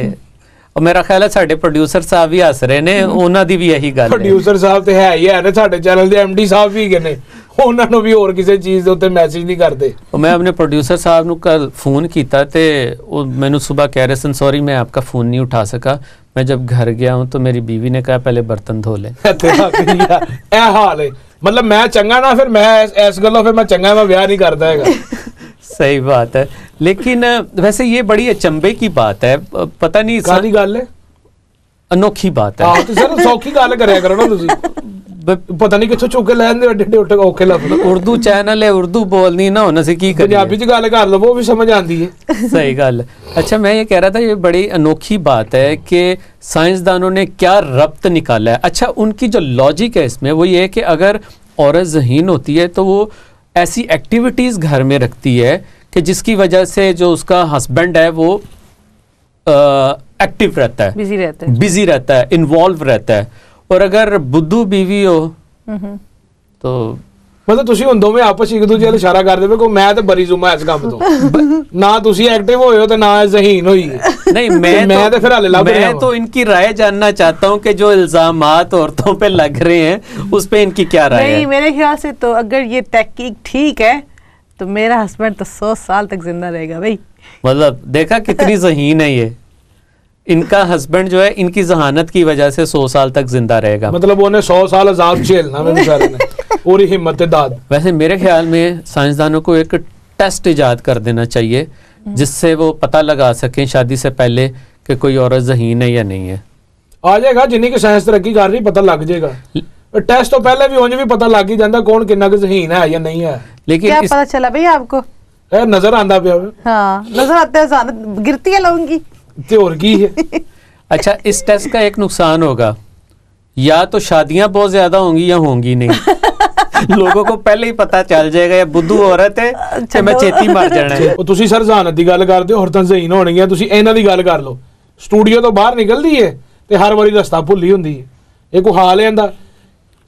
और मेरा ख्याल है साडे प्रोड्यूसर साहब भी हस रहे ने, उन्हां दी भी यही गल है। ਪ੍ਰੋਡਿਊਸਰ ਸਾਹਿਬ ਤੇ ਹੈ ਹੀ ਹੈ ਨੇ, ਸਾਡੇ ਚੈਨਲ ਦੇ ਐਮਡੀ ਸਾਹਿਬ ਵੀ ਹੈਗੇ ਨੇ, ਉਹਨਾਂ ਨੂੰ ਵੀ ਹੋਰ ਕਿਸੇ ਚੀਜ਼ ਦੇ ਉੱਤੇ ਮੈਸੇਜ ਨਹੀਂ ਕਰਦੇ। और मैं अपने प्रोड्यूसर साहब ਨੂੰ कल फोन किया ते वो मैनू सुबह कह रहे सन सॉरी मैं आपका फ़ोन नहीं उठा सका, मैं जब घर गया हूँ तो मेरी बीवी ने कहा पहले बर्तन धो ले। ਇਹ ਹਾਲ ਹੈ, ਮਤਲਬ ਮੈਂ ਚੰਗਾ ਨਾ, ਫਿਰ ਮੈਂ ਇਸ ਗੱਲੋਂ ਫਿਰ ਮੈਂ ਚੰਗਾ, ਮੈਂ ਵਿਆਹ नहीं करता ਹੈਗਾ। सही बात है, लेकिन वैसे ये बड़ी अचंभे की बात है, पता नहीं ਕਾਹਦੀ ਗੱਲ ਹੈ? अनोखी बात है। ਆਹ ਤੇ ਸਰ ਸੌਖੀ ਗੱਲ ਕਰਿਆ ਕਰੋ ਨਾ ਤੁਸੀਂ, ਪਤਾ ਨਹੀਂ ਕਿੱਥੋਂ ਚੁੱਕ ਕੇ ਲੈ ਆਂਦੇ ਏਡੇ ਏਡੇ ਔਖੇ ਲਫ਼ਜ਼। उर्दू चैनल है, उर्दू बोलनी ना होना से की करिए, ਪੰਜਾਬੀ ਚ ਗੱਲ ਕਰ ਲਵੋ, ਉਹ ਵੀ ਸਮਝ ਆਂਦੀ ਹੈ। सही गल। अच्छा मैं ये कह रहा था ये बड़ी अनोखी बात है कि साइंसदानों ने क्या रब्त निकाला है। अच्छा उनकी जो लॉजिक है इसमें वो ये है कि अगर औरत ज़हीन होती है तो वो ऐसी एक्टिविटीज़ घर में रखती है कि जिसकी वजह से जो उसका हस्बैंड है वो एक्टिव रहता है, बिजी रहता है, इन्वॉल्व रहता है। और अगर बुद्धू बीवी हो तो मतलब ਤੁਸੀਂ ਹੁਣ ਦੋਵੇਂ ਆਪਸ ਇੱਕ ਦੂਜੇ ਵੱਲ ਇਸ਼ਾਰਾ ਕਰਦੇ ਪਏ ਕਿ ਮੈਂ ਤਾਂ ਬਰੀ ਜ਼ੁਮਾ ਇਸ ਕੰਮ ਤੋਂ, ਨਾ ਤੁਸੀਂ ਐਕਟਿਵ ਹੋਏ ਹੋ ਤੇ ਨਾ ਜ਼ਹੀਨ ਹੋਈ ਹੈ। नहीं मैं तो फिर हाले लग रहा मैं हूं। तो इनकी राय जानना चाहता हूँ कि जो इल्जामात औरतों पे लग रहे हैं उस पे इनकी क्या राय है? नहीं, मेरे ख्याल से तो अगर ये तहकीक ठीक है तो मेरा हस्बैंड तो 100 साल तक जिंदा रहेगा भाई। मतलब देखा कितनी ज़हीन है ये, इनका हस्बैंड जो है इनकी जहानत की वजह से 100 साल तक जिंदा रहेगा। मतलब उन्हें 100 साल अजाब झेलना है बेचारे ने, पूरी हिम्मत दाद। वैसे मेरे ख्याल में साइंसदानों को एक टेस्ट इजाद कर देना चाहिए जिससे वो पता लगा सकें शादी से पहले कि कोई औरत ज़हीन है या नहीं है। आ जाएगा जिन्नी की साइंस तरक्की कर रही, पता लग जाएगा। टेस्ट तो पहले भी उन्हें भी पता लग ही जाता कौन कितना ज़हीन है या नहीं है। लेकिन क्या पता चला भाई आपको? नजर आंदा पे। हाँ नजर आता है, जहानत गिरती है लोगों की ते और की है। अच्छा इस टेस्ट का एक नुकसान होगा, या तो शादियां बहुत ज्यादा होंगी या होंगी नहीं। लोगों को पहले ही पता चल जाएगा या बुद्धू औरत है कि मैं छेती मर जाना है। ਉਹ ਤੁਸੀਂ ਸਰ ਜ਼ਹਾਨਤ ਦੀ ਗੱਲ ਕਰਦੇ ਹੋ, ਔਰਤਾਂ ਜ਼ਹੀਨ ਹੋਣਗੀਆਂ, ਤੁਸੀਂ ਇਹਨਾਂ ਦੀ ਗੱਲ ਕਰ ਲਓ। ਸਟੂਡੀਓ ਤੋਂ ਬਾਹਰ ਨਿਕਲਦੀ ਹੈ ਤੇ ਹਰ ਵਾਰੀ ਰਸਤਾ ਭੁੱਲੀ ਹੁੰਦੀ ਹੈ। ਇਹ ਕੋਈ ਹਾਲ ਹੈ ਇਹਦਾ,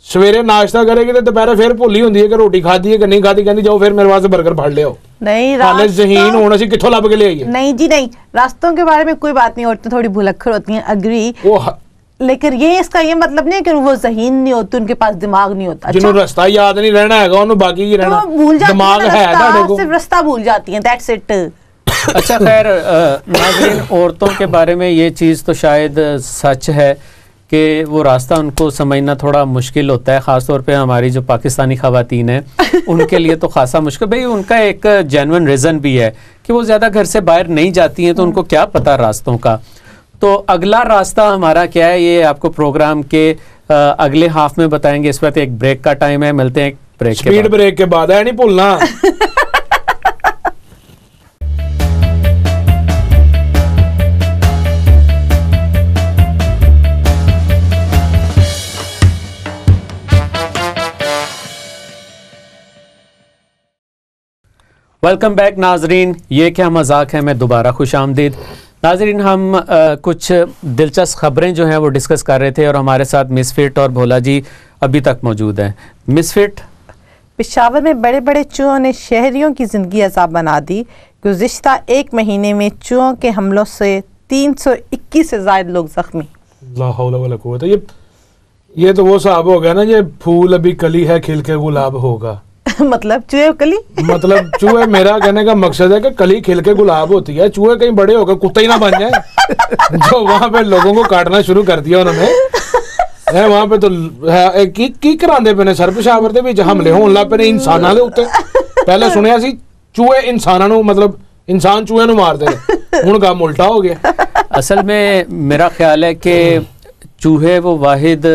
ਸਵੇਰੇ ਨਾਸ਼ਤਾ ਕਰੇਗੀ ਤੇ ਦੁਪਹਿਰੇ ਫਿਰ ਭੁੱਲੀ ਹੁੰਦੀ ਹੈ ਕਿ ਰੋਟੀ ਖਾਧੀ ਹੈ ਕਿ ਨਹੀਂ ਖਾਧੀ, ਕਹਿੰਦੀ ਜਾਓ ਫਿਰ ਮੇਰੇ ਵਾਸਤੇ 버ਗਰ ਫੜ ਲਿਓ। नहीं हाले ज़हीन होना से किथों लब के ले आइए। नहीं जी नहीं, रास्तों के बारे में कोई बात नहीं, औरतें थोड़ी भुलक्कड़ होती हैं, अग्री, लेकिन ये इसका ये मतलब नहीं है कि वो ज़हीन नहीं होती, उनके पास दिमाग नहीं होता। जिन्हों रास्ता याद नहीं रहना है, उन्होंने बाकी की रहना, तो भूल जाती दिमाग है रास्ता, सिर्फ रास्ता भूल जाती हैं, दैट्स इट। अच्छा खैर नाज़रीन, औरतों के बारे में ये चीज़ तो शायद सच है कि वो रास्ता उनको समझना थोड़ा मुश्किल होता है, ख़ास तौर पे हमारी जो पाकिस्तानी ख़वातीन हैं उनके लिए तो खासा मुश्किल। भाई उनका एक जेन्युइन रीज़न भी है कि वो ज़्यादा घर से बाहर नहीं जाती हैं, तो उनको क्या पता रास्तों का। तो अगला रास्ता हमारा क्या है ये आपको प्रोग्राम के अगले हाफ में बताएंगे। इस वक्त एक ब्रेक का टाइम है, मिलते हैं एक ब्रेक के बाद। स्पीड ब्रेक के बाद है नहीं भूलना। वेलकम बैक नाजरीन, ये क्या मजाक है, मैं दोबारा खुश आमदीद। नाजरीन हम कुछ दिलचस्प खबरें जो हैं वो डिस्कस कर रहे थे और हमारे साथ मिसफिट और भोला जी अभी तक मौजूद हैं। मिसफिट, पेशावर में बड़े बड़े चूहों ने शहरियों की ज़िंदगी अज़ाब बना दी। गुज़िश्ता एक महीने में चूहों के हमलों से 321 से ज़ायद लोग ज़ख्मी। ला हौला वला कुव्वत। ये तो वो हिसाब हो गया ना, ये फूल अभी कली है खिल के गुलाब होगा। मतलब चूहे कली मतलब चूहे, मेरा कहने का मकसद है कि कली खिल के गुलाब होती है, चूहे कहीं बड़े होकर कुत्ते ही ना बन जाए। जो वहां पे लोगों को काटना शुरू कर दिया उन्होंने है, वहां पे तो है की करांदे पे ने सर पेशावर दे विच हमले होण लग पे इंसानां दे उत्ते। पहले सुनिया सी चूहे इंसानां नूं, मतलब इंसान चूहे नूं मारदे ने, हुण काम उल्टा हो गया। असल में मेरा ख्याल है कि चूहे वो वाहिद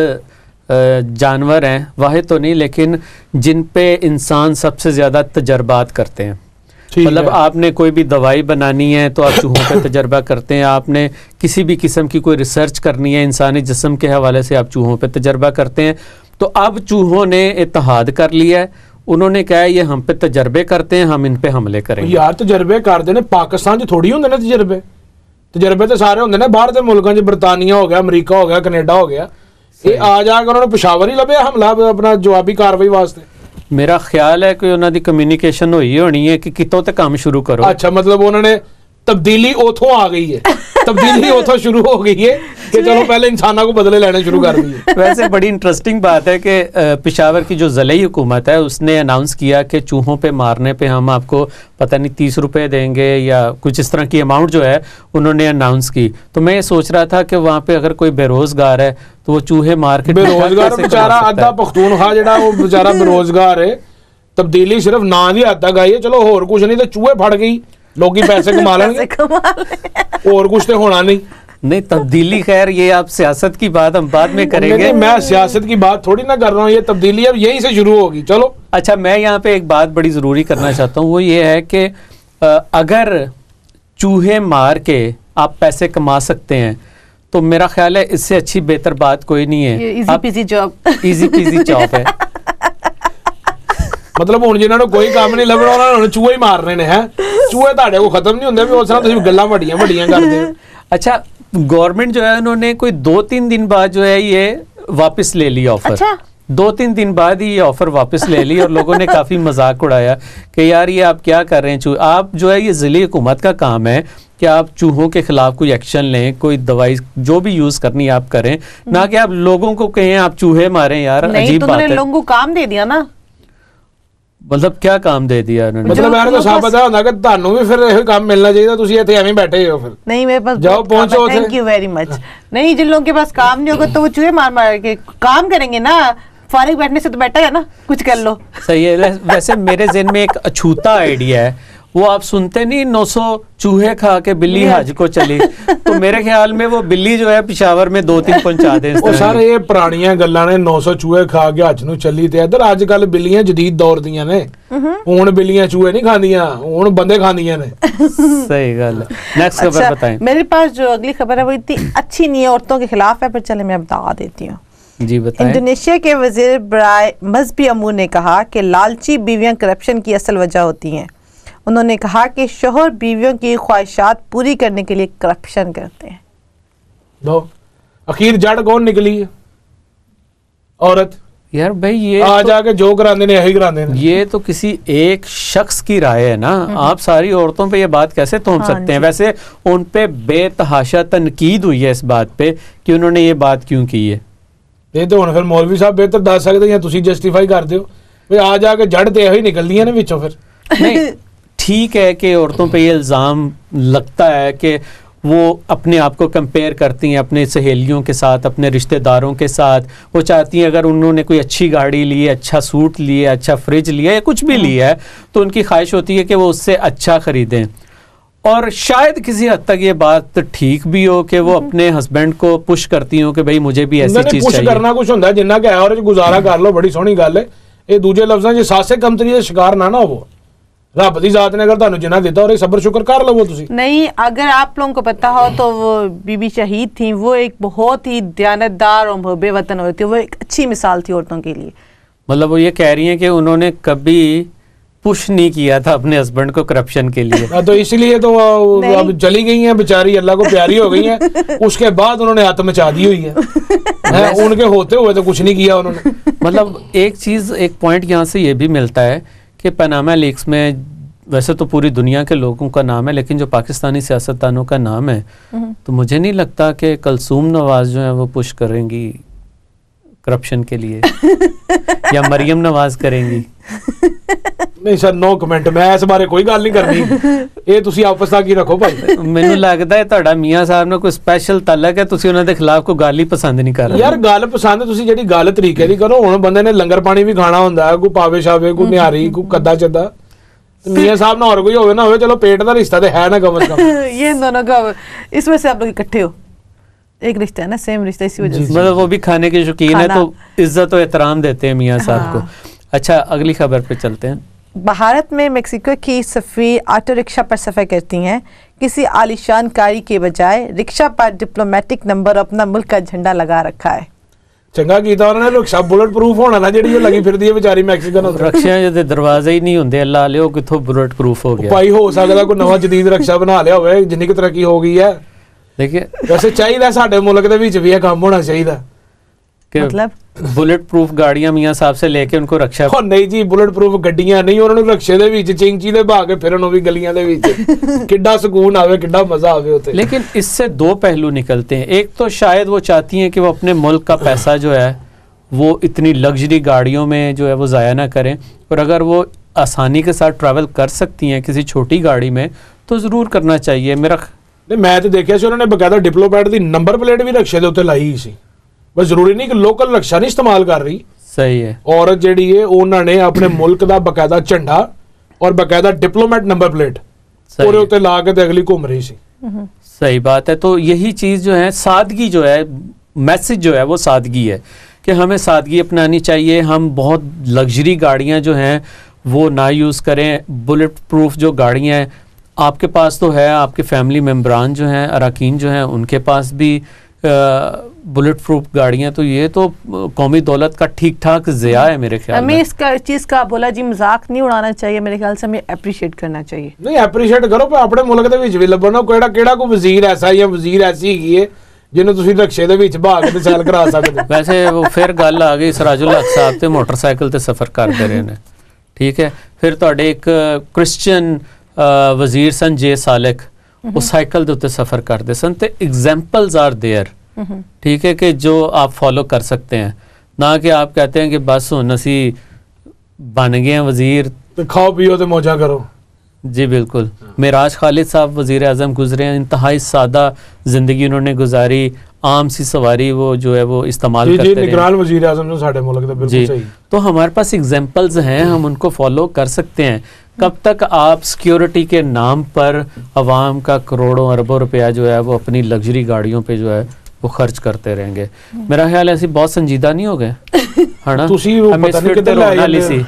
जानवर हैं, वाहिद तो नहीं लेकिन जिन पे इंसान सबसे ज़्यादा तजर्बात करते हैं। मतलब आपने कोई भी दवाई बनानी है तो आप चूहों पे तजर्बा करते हैं, आपने किसी भी किस्म की कोई रिसर्च करनी है इंसानी जिस्म के हवाले से आप चूहों पे तजर्बा करते हैं। तो अब चूहों ने इत्तेहाद कर लिया है, उन्होंने कहा है ये हम पे तजर्बे करते हैं, हम इन पे हमले करेंगे। यार तजर्बे करते ने पाकिस्तान च थोड़ी होंगे ना तजर्बे तो सारे होंगे ना बाहर के मुल्कों च, बरतानिया हो गया, अमरीका हो गया, कनेडा हो गया। ये आ जाकर उन्होंने पेशावर ही लभे हमला अपना जवाबी कार्रवाई वास्ते। मेरा ख्याल है कि उन्होंने कम्युनिकेशन हुई होनी है कि कितों तक काम शुरू करो। अच्छा, मतलब उन्होंने तब्दीली उथों आ गई है, तब्दीली उथों शुरू हो गई है कि चलो पहले इंसानों को बदले लेने शुरू कर दिए। वैसे बड़ी इंटरेस्टिंग बात है कि पेशावर की जो ज़िले हुकूमत है उसने अनाउंस किया कि चूहों पे मारने पे हम आपको पता नहीं 30 रुपए देंगे या कुछ इस तरह की अमाउंट जो है उन्होंने अनाउंस की। तो मैं ये सोच रहा था कि वहाँ पे अगर कोई बेरोजगार है तो वो चूहे मार के बेरोजगार बेचारा अद्धा पख्तूनख्वा जिहड़ा वो बेचारा बेरोजगार है, तब्दीली सिर्फ ना दी हद तक आई है। चलो होर कुछ नहीं तो चूहे फड़ गई, लोग पैसे कमा लेंगे, और कुछ तो होना नहीं। तब्दीली खैर ये आप सियासत की बात हम बाद में करेंगे। नहीं, मैं सियासत की बात थोड़ी ना कर रहा हूँ, ये तब्दीली अब यहीं से शुरू होगी। चलो अच्छा, मैं यहाँ पे एक बात बड़ी ज़रूरी करना चाहता हूँ, वो ये है कि अगर चूहे मार के आप पैसे कमा सकते हैं तो मेरा ख्याल है इससे अच्छी बेहतर बात कोई नहीं है। Easy PG job, easy PG job है। मतलब हुण जिन्हां नूं कोई काम नहीं लभना उन्होंने हुण चूहे ही मारने ने। हैं चूहे तुहाडे को खत्म नहीं होंदे, भी उस तरह तुसीं गल्लां वड्डियां वड्डियां करदे हो। अच्छा, गवर्नमेंट जो है उन्होंने कोई 2-3 दिन बाद जो है ये वापस ले लिया ऑफर। अच्छा? 2-3 दिन बाद ही ये ऑफर वापस ले ली और लोगों ने काफी मजाक उड़ाया कि यार ये आप क्या कर रहे हैं। चूहे आप जो है, ये जिले हुकूमत का काम है कि आप चूहों के खिलाफ कोई एक्शन लें, कोई दवाई जो भी यूज करनी आप करें, ना कि आप लोगों को कहें आप चूहे मारें। यार अजीब बात है। लोगों को काम दे दिया ना, मतलब क्या काम दे दिया उन्होंने? मतलब मैंने तो साफ पता होता कि ਤੁਹਾਨੂੰ ਵੀ ਫਿਰ ਇਹੋ काम मिलना चाहिए, ਤੁਸੀਂ ਇੱਥੇ ਐਵੇਂ बैठे हो। फिर नहीं, मेरे पास जाओ पहुंचो। Thank you very much. नहीं, जिन लोगों के पास काम नहीं होगा तो वो चूहे मार मार के काम करेंगे ना, फारिग बैठने से तो बेटर है ना, कुछ कर लो। सही है। वैसे मेरे ज़हन में एक अछूता आइडिया है, वो आप सुनते नहीं 900 चूहे खा के बिल्ली हज को चली, तो मेरे ख्याल में वो बिल्ली जो है पेशावर में 2-3 पहुंचा दे। ਉਹ ਸਾਰੇ ਇਹ ਪੁਰਾਣੀਆਂ ਗੱਲਾਂ ਨੇ। 900 ਚੂਹੇ ਖਾ ਕੇ ਹੱਜ ਨੂੰ ਚੱਲੀ ਤੇ ਇੱਧਰ ਅੱਜ ਕੱਲ ਬਿੱਲੀਆਂ ਜਦੀਦ ਦੌਰ ਦੀਆਂ ਨੇ। ਹੁਣ ਬਿੱਲੀਆਂ ਚੂਹੇ नहीं ਖਾਂਦੀਆਂ, ਹੁਣ ਬੰਦੇ ਖਾਂਦੀਆਂ ने। सही गल है। नेक्स्ट खबर बताएं। मेरे पास जो अगली खबर है वो इतनी अच्छी नहीं है, औरतों के खिलाफ है, पर चले मैं बता देती हूँ। जी बताएं। इंडोनेशिया के वजीर बराए मजहबी अमूर ने कहा कि लालची बीवियां करप्शन की असल वजह होती हैं। उन्होंने कहा कि शोहर बीवियों की ख्वाहिशात पूरी करने के लिए करप्शन करते हैं। दो आखिर जड़ कौन निकली है? औरत। यार भाई ये आ जाके जो करांदे ने यही करांदे ने। ये तो किसी एक शख्स की राय है ना, आप सारी औरतों पे ये बात कैसे थोप सकते हैं? वैसे उन पे बेतहाशा तनकीद हुई है इस बात पे कि उन्होंने ये बात क्यों की है। ये तो फिर मौलवी साहब बेहतर दस सकते या तुसी जस्टिफाई करते हो भी आ जाके जड़ ते यही निकलदियां ने विचों। फिर नहीं, ठीक है कि औरतों पे ये इल्ज़ाम लगता है कि वो अपने आप को कंपेयर करती हैं अपने सहेलियों के साथ, अपने रिश्तेदारों के साथ। वो चाहती हैं अगर उन्होंने कोई अच्छी गाड़ी ली है, अच्छा सूट लिया, अच्छा फ्रिज लिया या कुछ भी लिया है, तो उनकी ख्वाहिश होती है कि वो उससे अच्छा ख़रीदें। और शायद किसी हद तक ये बात ठीक भी हो कि वो अपने हस्बैंड को पुश करती हो कि भाई मुझे भी ऐसी चीज़ चाहिए। पुश करना कुछ होता है जिन्ना क्या है और गुजारा कर लो, बड़ी सोहनी गल है। ये दूजे लफ्ज़ां च सासे कमतरी का शिकार ना हो। रब दी जात ने अगर तुहानू जिन्ना दिता और सब्र शुक्र कर लो तुसी। नहीं, अगर आप लोगों को पता हो तो वो बीबी शहीद थी, वो एक बहुत ही दयानतदार और मुहब्बे वतन होती थी, वो एक अच्छी मिसाल थी औरतों के लिए। मतलब वो ये कह रही हैं कि उन्होंने कभी पुश नहीं किया था अपने हस्बैंड को करप्शन के लिए। तो इसलिए तो अब चली गई हैं बेचारी, अल्लाह को प्यारी हो गई हैं। उसके बाद उन्होंने हाथ मचा दी हुई है। उनके होते हुए तो कुछ नहीं किया उन्होंने। मतलब एक चीज़, एक पॉइंट यहाँ से ये भी मिलता है कि पनामा लीक्स में वैसे तो पूरी दुनिया के लोगों का नाम है, लेकिन जो पाकिस्तानी सियासतदानों का नाम है, तो मुझे नहीं लगता कि कलसूम नवाज जो है वो पुश करेंगी करप्शन के लिए या मरियम नवाज करेंगी। नहीं सर, नो कमेंट। मैं इस बारे कोई गल नहीं करनी। ये तुसी आपस तक ही रखो भाई। मैनू लगता है तुहाडा मियां साहब ने कोई स्पेशल तलक है, तुसी उन्हां दे खिलाफ कोई गल ही पसंद नहीं कर रहे। यार गल पसंद तुसी जेडी गल तरीके दी करो। हुण बंदे ने लंगर पानी भी खाना हुंदा है, कोई पावे शावे, कोई निहारी, कोई कद्दा चद्दा। मियां साहब ना और कोई होवे ना होवे, चलो पेट दा रिश्ता तो है ना कम से कम। ये दोनों का इस वजह से आप लोग इकट्ठे हो, एक रिश्ता है ना, सेम रिश्ता, इसी वजह से। मतलब वो भी खाने के शौकीन है तो इज्जत और एहतराम देते हैं मियां साहब को। अच्छा, अगली खबर पे चलते हैं। भारत में मेक्सिको की सफ़ीर ऑटो रिक्शा पर सफ़र करती हैं, किसी आलीशान कारी के बजाय रिक्शा पर डिप्लोमेटिक नंबर अपना मुल्क का झंडा लगा रखा है। चंगा कीता उन्होंने, रिक्शा बुलेट प्रूफ होना ना ਜਿਹੜੀ ਲੱਗੀ ਫਿਰਦੀ ਹੈ ਵਿਚਾਰੀ ਮੈਕਸੀਕਨ ਉੱਤੇ। ਰਕਸ਼ਿਆਂ ਦੇ ਦਰਵਾਜ਼ੇ ਹੀ ਨਹੀਂ ਹੁੰਦੇ, ਅੱਲਾ ਲਿਓ ਕਿੱਥੋਂ ਬੁਲਟ ਪ੍ਰੂਫ ਹੋ ਗਿਆ। ਭਾਈ ਹੋ ਸਕਦਾ ਕੋਈ ਨਵਾਂ ਜਦੀਦ ਰਕਸ਼ਾ ਬਣਾ ਲਿਆ ਹੋਵੇ, ਜਿੰਨੀ ਕਿ ਤਰੱਕੀ ਹੋ ਗਈ ਹੈ। देखिए ਵੈਸੇ ਚਾਹੀਦਾ ਸਾਡੇ ਮੁਲਕ ਦੇ ਵਿੱਚ ਵੀ ਇਹ ਕੰਮ ਹੋਣਾ ਚਾਹੀਦਾ कि मतलब बुलेट प्रूफ गाड़ियां मियां साहब से लेके उनको रक्षा। ਉਹ ਨਹੀਂ ਜੀ, ਬੁਲੇਟ ਪ੍ਰੂਫ ਗੱਡੀਆਂ ਨਹੀਂ, ਉਹਨਾਂ ਨੂੰ ਰਕਸ਼ੇ ਦੇ ਵਿੱਚ ਚਿੰਚੀ ਦੇ ਭਾ ਕੇ ਫਿਰਨ ਉਹ ਵੀ ਗਲੀਆਂ ਦੇ ਵਿੱਚ। ਕਿੱਡਾ ਸਕੂਨ ਆਵੇ, ਕਿੱਡਾ ਮਜ਼ਾ ਆਵੇ ਉੱਥੇ। लेकिन इससे दो पहलू निकलते हैं। एक तो शायद वो चाहती हैं कि वो अपने मुल्क का पैसा जो है वो इतनी लग्जरी गाड़ियों में जो है वो ज़ाया ना करें, और अगर वो आसानी के साथ ट्रैवल कर सकती हैं किसी छोटी गाड़ी में तो ज़रूर करना चाहिए। मेरा ਨਹੀਂ, ਮੈਂ ਤੇ ਦੇਖਿਆ ਸੀ ਉਹਨਾਂ ਨੇ ਬਕਾਇਦਾ ਡਿਪਲੋਮੈਟ ਦੀ ਨੰਬਰ ਪਲੇਟ ਵੀ ਰਕਸ਼ੇ ਦੇ ਉੱਤੇ ਲਾਈ ਸੀ। ਬਸ ਜ਼ਰੂਰੀ ਨਹੀਂ ਕਿ ਲੋਕਲ ਰਕਸ਼ਾ ਨਹੀਂ ਇਸਤੇਮਾਲ ਕਰ ਰਹੀ। सही है। ਔਰਤ ਜਿਹੜੀ ਹੈ ਉਹਨਾਂ ਨੇ ਆਪਣੇ ਮੁਲਕ ਦਾ ਬਕਾਇਦਾ ਝੰਡਾ ਔਰ ਬਕਾਇਦਾ ਡਿਪਲੋਮੈਟ ਨੰਬਰ ਪਲੇਟ ਉਹਦੇ ਉੱਤੇ ਲਾ ਕੇ ਤੇ ਅਗਲੀ ਘੁੰਮ ਰਹੀ ਸੀ। सही बात है। तो यही चीज़ जो है, सादगी जो है, मैसेज जो है वो सादगी है कि हमें सादगी अपनानी चाहिए। हम बहुत लग्जरी गाड़ियाँ जो हैं वो ना यूज़ करें। बुलेट प्रूफ जो गाड़ियाँ हैं आपके पास तो है, आपके फैमिली मेम्बरान जो हैं, अरकान जो हैं, उनके पास भी बुलेट प्रूफ गाड़ियाँ, तो ये तो कौमी दौलत का ठीक ठाक ज़िया है मेरे ख्याल में। हमें इसका चीज़ का बोला जी मजाक नहीं उड़ाना चाहिए, मेरे ख्याल से हमें अप्रिशिएट करना चाहिए। नहीं अप्रिशिएट करो, पर अपने मुल्क ਦੇ ਵਿੱਚ ਵੀ ਲੱਭਣਾ ਕਿਹੜਾ ਕਿਹੜਾ ਕੋਈ ਵਜ਼ੀਰ ਐਸਾ ਜਾਂ ਵਜ਼ੀਰ ਐਸੀ ਹੈਗੀ ਹੈ ਜਿਹਨੂੰ ਤੁਸੀਂ ਰਕਸ਼ੇ ਦੇ ਵਿੱਚ ਭਾਗ ਕੇ ਸੈਲ ਕਰਾ ਸਕਦੇ ਹੋ। वैसे वो फिर गल आ गई सराजुल हक साहब ते मोटरसाइकिल ते सफ़र करते रहे ने, ठीक है। फिर तुहाडे एक क्रिश्चियन वजीर सन जे सालिक, वो साइकिल ਦੇ ਉੱਤੇ सफ़र करते सन, ते एग्जाम्पल्स आर देयर, ठीक है, कि जो आप फॉलो कर सकते हैं। ना कि आप कहते हैं कि बस हुण असी बन गए हैं वजीर ਤੇ ਖਾਓ ਪੀਓ ਤੇ ਮौजा करो। जी बिल्कुल। मेराज खालिद साहब वजीर आज़म गुजरे हैं, इंतहाई सादा ज़िंदगी उन्होंने गुजारी, आम सी सवारी वो जो है वो इस्तेमाल जी, करते जी, निगरान वजीर आज़म जो साडे मुल्क दे बिल्कुल सही। तो हमारे पास एग्जाम्पल्स हैं, हम उनको फॉलो कर सकते हैं। कब तक आप सिक्योरिटी के नाम पर अवाम का करोड़ों अरबों रुपया जो है वो अपनी लग्जरी गाड़ियों पे जो है वो खर्च करते रहेंगे? मेरा ख्याल है ऐसी बहुत संजीदा नहीं हो गए, है ना? तुसी वो हमें पता नहीं फिर किधर तो लाए रोना ली जाते सी।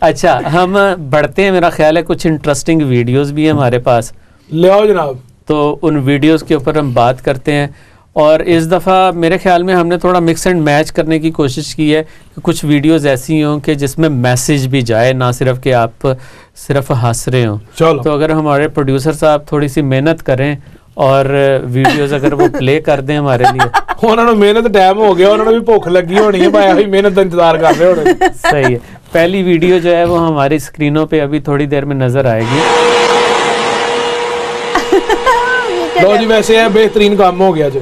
अच्छा, हम बढ़ते हैं। मेरा ख्याल है कुछ इंटरेस्टिंग वीडियोस भी हैं हमारे पास, ले आओ जनाब। तो उन वीडियोस के ऊपर हम बात करते हैं। और इस दफ़ा मेरे ख्याल में हमने थोड़ा मिक्स एंड मैच करने की कोशिश की है कि कुछ वीडियोस ऐसी हों कि जिसमें मैसेज भी जाए, ना सिर्फ कि आप सिर्फ हंस रहे हों। चलो, तो अगर हमारे प्रोड्यूसर साहब थोड़ी सी मेहनत करें और वीडियोस अगर वो प्ले कर दें हमारे लिए। ਉਹਨਾਂ ਨੂੰ ਮਿਹਨਤ ਟਾਈਮ ਹੋ ਗਿਆ, ਉਹਨਾਂ ਨੂੰ ਵੀ ਭੁੱਖ ਲੱਗੀ ਹੋਣੀ ਹੈ, ਭਾਈ ਆਹੀ ਮਿਹਨਤ ਦਾ ਇੰਤਜ਼ਾਰ ਕਰ ਰਹੇ ਹੋਣੇ। सही है। पहली वीडियो जो है वो हमारी स्क्रीनों पे अभी थोड़ी देर में नजर आएगी। ਲੋ ਜੀ, ਵੈਸੇ ਇਹ ਬਿਹਤਰੀਨ ਕੰਮ ਹੋ ਗਿਆ ਜੀ।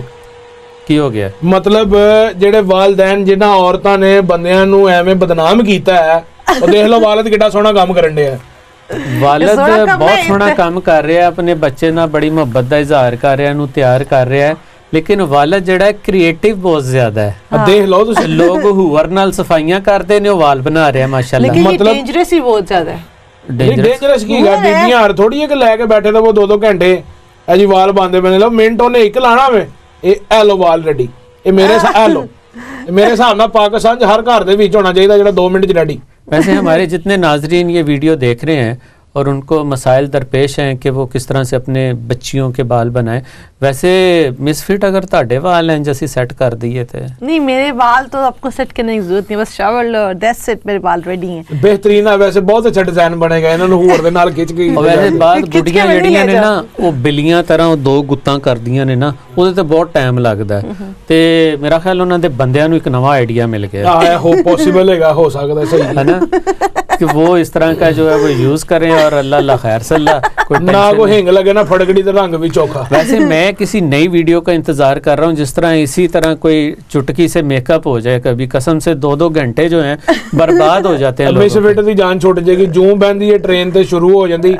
ਕੀ ਹੋ ਗਿਆ? ਮਤਲਬ ਜਿਹੜੇ ਵਾਲਦੈਨ ਜਿਨ੍ਹਾਂ ਔਰਤਾਂ ਨੇ ਬੰਦਿਆਂ ਨੂੰ ਐਵੇਂ ਬਦਨਾਮ ਕੀਤਾ ਹੈ, ਉਹ ਦੇਖ ਲਓ ਵਾਲਦ ਕਿੱਡਾ ਸੋਹਣਾ ਕੰਮ ਕਰਨ ਡਿਆ। ਵਾਲਦ ਬਹੁਤ ਸੋਹਣਾ ਕੰਮ ਕਰ ਰਿਹਾ, ਆਪਣੇ ਬੱਚੇ ਨਾਲ ਬੜੀ ਮੁਹੱਬਤ ਦਾ ਇਜ਼ਹਾਰ ਕਰ ਰਿਹਾ, ਨੂੰ ਤਿਆਰ ਕਰ ਰਿਹਾ ਹੈ। लेकिन वालद जड़ा क्रिएटिव बहुत ज्यादा है। हाँ। देख लो तुसी लोग हुवर नाल सफाइयां करते ने, वाल बना रहे हैं माशाल्लाह। लेकिन मतलब डेंजरस ही बहुत ज्यादा है। डेंजरस की है बीबियां हर थोड़ी है कि लेके बैठे थे वो 2-2 घंटे अजी वाल बांधे बने लो मिनट ने एक लाना में ए लो वाल रेडी। ये मेरे मेरे हिसाब नाल पाकिस्तान हर घर दे विच होना चाहिए जेड़ा 2 मिनट च रेडी। वैसे हमारे जितने नाजरीन ये वीडियो देख रहे हैं और उनको मसाइल दरपेश हैं कि वो किस तरह से अपने बच्चियों के बाल बनाएं, वैसे मिसफिट अगर ताड़े वाल हैं जैसे सेट कर दिए थे। नहीं, मेरे बाल तो आपको सेट करने की जरूरत नहीं, बस शावर लो और दैट्स इट, मेरे बाल रेडी हैं। बेहतरीन है, वैसे बहुत अच्छा डिजाइन बनेगा इन्हां नूं होर दे नाल खिच के। और वैसे बाल गुड़ियां जड़ियां ने ना वो बिलियां तरह 2 गुत्तां करदियां ने ना, ਉਹਦੇ ਤੇ बहुत टाइम लगता है। ਤੇ मेरा ख्याल ਉਹਨਾਂ ਦੇ ਬੰਦਿਆਂ ਨੂੰ ਇੱਕ ਨਵਾਂ आइडिया मिल गया है। हो पॉसिबल है, हो सकता है, सही है ना, कि वो इस तरह का जो है वो यूज करें और अल्लाह खैर सल्ला कोई ना को हिंग लगे ना फड़कड़ी ते रंग भी चोखा। वैसे मैं किसी नई वीडियो का इंतजार कर रहा हूँ जिस तरह इसी तरह कोई चुटकी से मेकअप हो जाए कभी, कसम से 2-2 घंटे जो हैं बर्बाद हो जाते हैं। मिसफिट दी जान छुट जाएगी, जूं बहंदी है ट्रेन ते शुरू हो जाती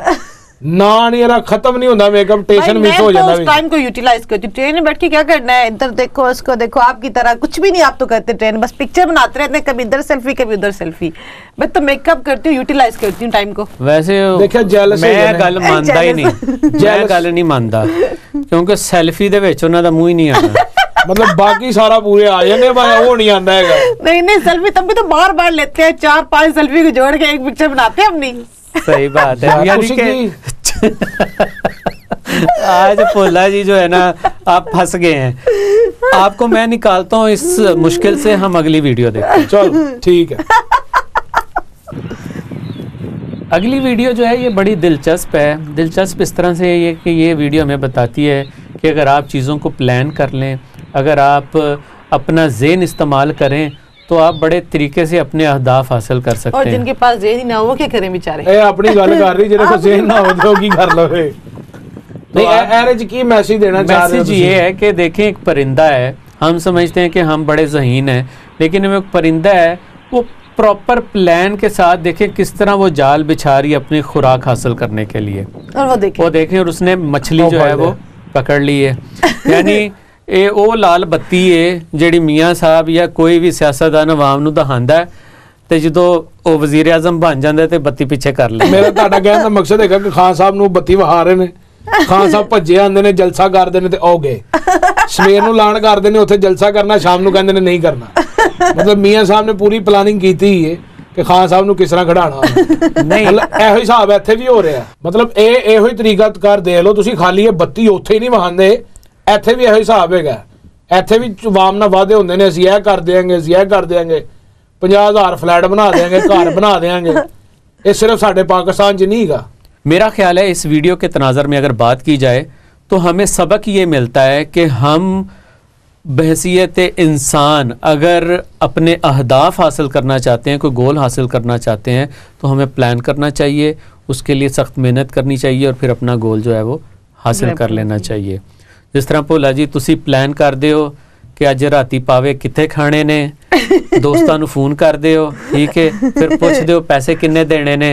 ना नहीं यार खत्म नहीं होता मेकअप, टेंशन मिस हो जाता है। उस टाइम को यूटिलाइज करती हूँ। ट्रेन में बैठ के क्या करना है, इधर देखो उसको देखो, आपकी तरह कुछ भी नहीं आप तो करते ट्रेन, बस पिक्चर बनाते रहते हैं, कभी इधर सेल्फी कभी उधर सेल्फी। मैं तो मेकअप करती हूँ, यूटिलाइज करती हूँ टाइम को। वैसे देखिए जेलस मैं गल मानदा ही नहीं, मैं गल नहीं मानदा क्योंकि सेल्फी दे विच उन्हां दा मूंह ही नहीं आना। मतलब बाकी सारा पूरे आ जाने भाई, वो नहीं आंदा हैगा। नहीं सेल्फी तब भी तो बार बार लेते हैं, 4-5 सेल्फी को जोड़ के एक पिक्चर बनाते हैं अपनी। सही बात है। यानी कि आज भोला जी जो है ना, आप फंस गए हैं। आपको मैं निकालता हूँ इस मुश्किल से, हम अगली वीडियो देखते हैं। चलो ठीक है। अगली वीडियो जो है ये बड़ी दिलचस्प है। दिलचस्प इस तरह से ये कि ये वीडियो हमें बताती है कि अगर आप चीज़ों को प्लान कर लें, अगर आप अपना ज़हन इस्तेमाल करें, तो आप बड़े तरीके से अपने अहदाफ हासिल कर सकते हैं। और जिनके पास ज़हन ही ना हो वो क्या करें बेचारे। ए अपनी गल कर रही, जिन्हें को ज़हन ना हो तो की कर लो। नहीं एरे च की मैसेज देना चाह रहे हो? मैसेज ये है कि देखें, एक परिंदा है, हम समझते हैं कि हम बड़े ज़हीन हैं, लेकिन वो एक परिंदा है, वो प्रॉपर प्लान के साथ देखें किस तरह वो जाल बिछा रही है अपनी खुराक हासिल करने के लिए। और वो देखें और उसने मछली जो है वो पकड़ ली है। यानी ये वो लाल बत्ती है ਜਿਹੜੀ मियाँ साहब या कोई भी सियासतदान आवाम ਨੂੰ ਦਿਖਾਉਂਦਾ ਹੈ, ਤੇ ਜਦੋਂ ਉਹ ਵਜ਼ੀਰ ਆਜ਼ਮ ਬਣ ਜਾਂਦਾ ਤੇ ਬੱਤੀ ਪਿੱਛੇ ਕਰ ਲੈਂਦਾ। ਮੇਰਾ ਤੁਹਾਡਾ ਕਹਿਣ ਦਾ ਮਕਸਦ ਹੈਗਾ ਕਿ ਖਾਨ ਸਾਹਿਬ ਨੂੰ ਬੱਤੀ ਵਹਾ ਰਹੇ ਨੇ, ਖਾਨ ਸਾਹਿਬ ਭੱਜੇ ਆਂਦੇ ਨੇ, ਜਲਸਾ ਕਰਦੇ ਨੇ ਤੇ ਉਹ ਗਏ। ਸਵੇਰ ਨੂੰ ਐਲਾਨ ਕਰਦੇ ਨੇ ਉੱਥੇ ਜਲਸਾ ਕਰਨਾ, ਸ਼ਾਮ ਨੂੰ ਕਹਿੰਦੇ ਨੇ ਨਹੀਂ ਕਰਨਾ। ਮਤਲਬ ਮੀਆਂ ਸਾਹਿਬ ਨੇ ਪੂਰੀ ਪਲਾਨਿੰਗ ਕੀਤੀ ਹੈ ਕਿ ਖਾਨ ਸਾਹਿਬ ਨੂੰ ਕਿਸ ਤਰ੍ਹਾਂ ਖੜਾਣਾ। ਨਹੀਂ ਇਹੋ ਹੀ ਹਿਸਾਬ ਇੱਥੇ ਵੀ ਹੋ ਰਿਹਾ। ਮਤਲਬ ਇਹੋ ਹੀ ਤਰੀਕਾ ਕਾਰ ਦੇ ਲਓ ਤੁਸੀਂ, ਖਾਲੀ ਇਹ ਬੱਤੀ ਉੱਥੇ ਹੀ ਨਹੀਂ ਵਹਾਉਂਦੇ, ਇੱਥੇ ਵੀ ਇਹੋ ਹਿਸਾਬ ਹੈਗਾ। ਇੱਥੇ ਵੀ ਆਵਾਮ ਨਾਲ ਵਾਅਦੇ ਹੁੰਦੇ ਨੇ, ਅਸੀਂ ਇਹ ਕਰ ਦਿਆਂਗੇ, ਅਸੀਂ ਇਹ ਕਰ ਦਿਆਂਗੇ, 50,000 फ्लैट बना देंगे, घर बना देंगे। ये सिर्फ साढ़े पाकिस्तान च नहीं है। मेरा ख्याल है इस वीडियो के तनाज़र में अगर बात की जाए तो हमें सबक ये मिलता है कि हम बहसीयत इंसान अगर अपने अहदाफ हासिल करना चाहते हैं, कोई गोल हासिल करना चाहते हैं, तो हमें प्लान करना चाहिए, उसके लिए सख्त मेहनत करनी चाहिए और फिर अपना गोल जो है वो हासिल कर लेना चाहिए। जिस तरह भोला जी तुसी प्लान करते हो कि अज राती पावे कित्थे खाने ने, दोस्तां नूं फोन करदे हो, ठीक है, फिर पुछदे हो पैसे किन्ने देने ने।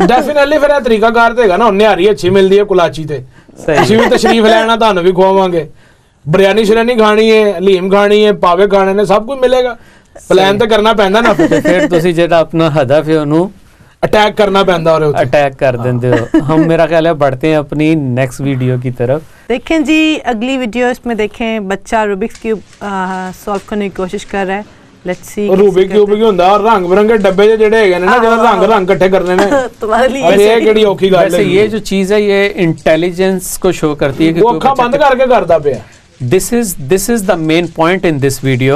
डेफिनेटली फिर तरीका कार देगा ना, निहारी अच्छी मिलती है कुलाची ते, ਅਸੀਂ ਵੀ तशरीफ ਲੈਣਾ, ਤੁਹਾਨੂੰ ਵੀ ਖਵਾਵਾਂਗੇ। बिरयानी शरयानी खानी है, हलीम खानी है, पावे खाने ने, सब कुछ मिलेगा। प्लान तो करना पैंदा ना, फिर तुसी जेड़ा अपना हदफ है उन्हों अटैक करना पैंदा और अटैक कर देंदे हो। हम मेरा ख्याल है बढ़ते हैं अपनी नेक्स्ट वीडियो की तरफ। देखें जी अगली वीडियो, इसमें देखें बच्चा रूबिक्स क्यूब सॉल्व करने की कोशिश कर रहा है। लेट्स सी रूबिक क्यूब की ਹੁੰਦਾ रंग बिरंगे डब्बे ਜਿਹੜੇ ਹੈਗੇ ਨੇ ਨਾ, ਜਿਹੜਾ रंग इकट्ठे करने ने, तुम्हारे लिए ये ਕਿਹੜੀ ਔਖੀ ਗੱਲ ਹੈ। वैसे ये जो चीज है ये इंटेलिजेंस को शो करती है कि वो ਅੱਖਾਂ ਬੰਦ ਕਰਕੇ करता ਪਿਆ। This is the main point in this video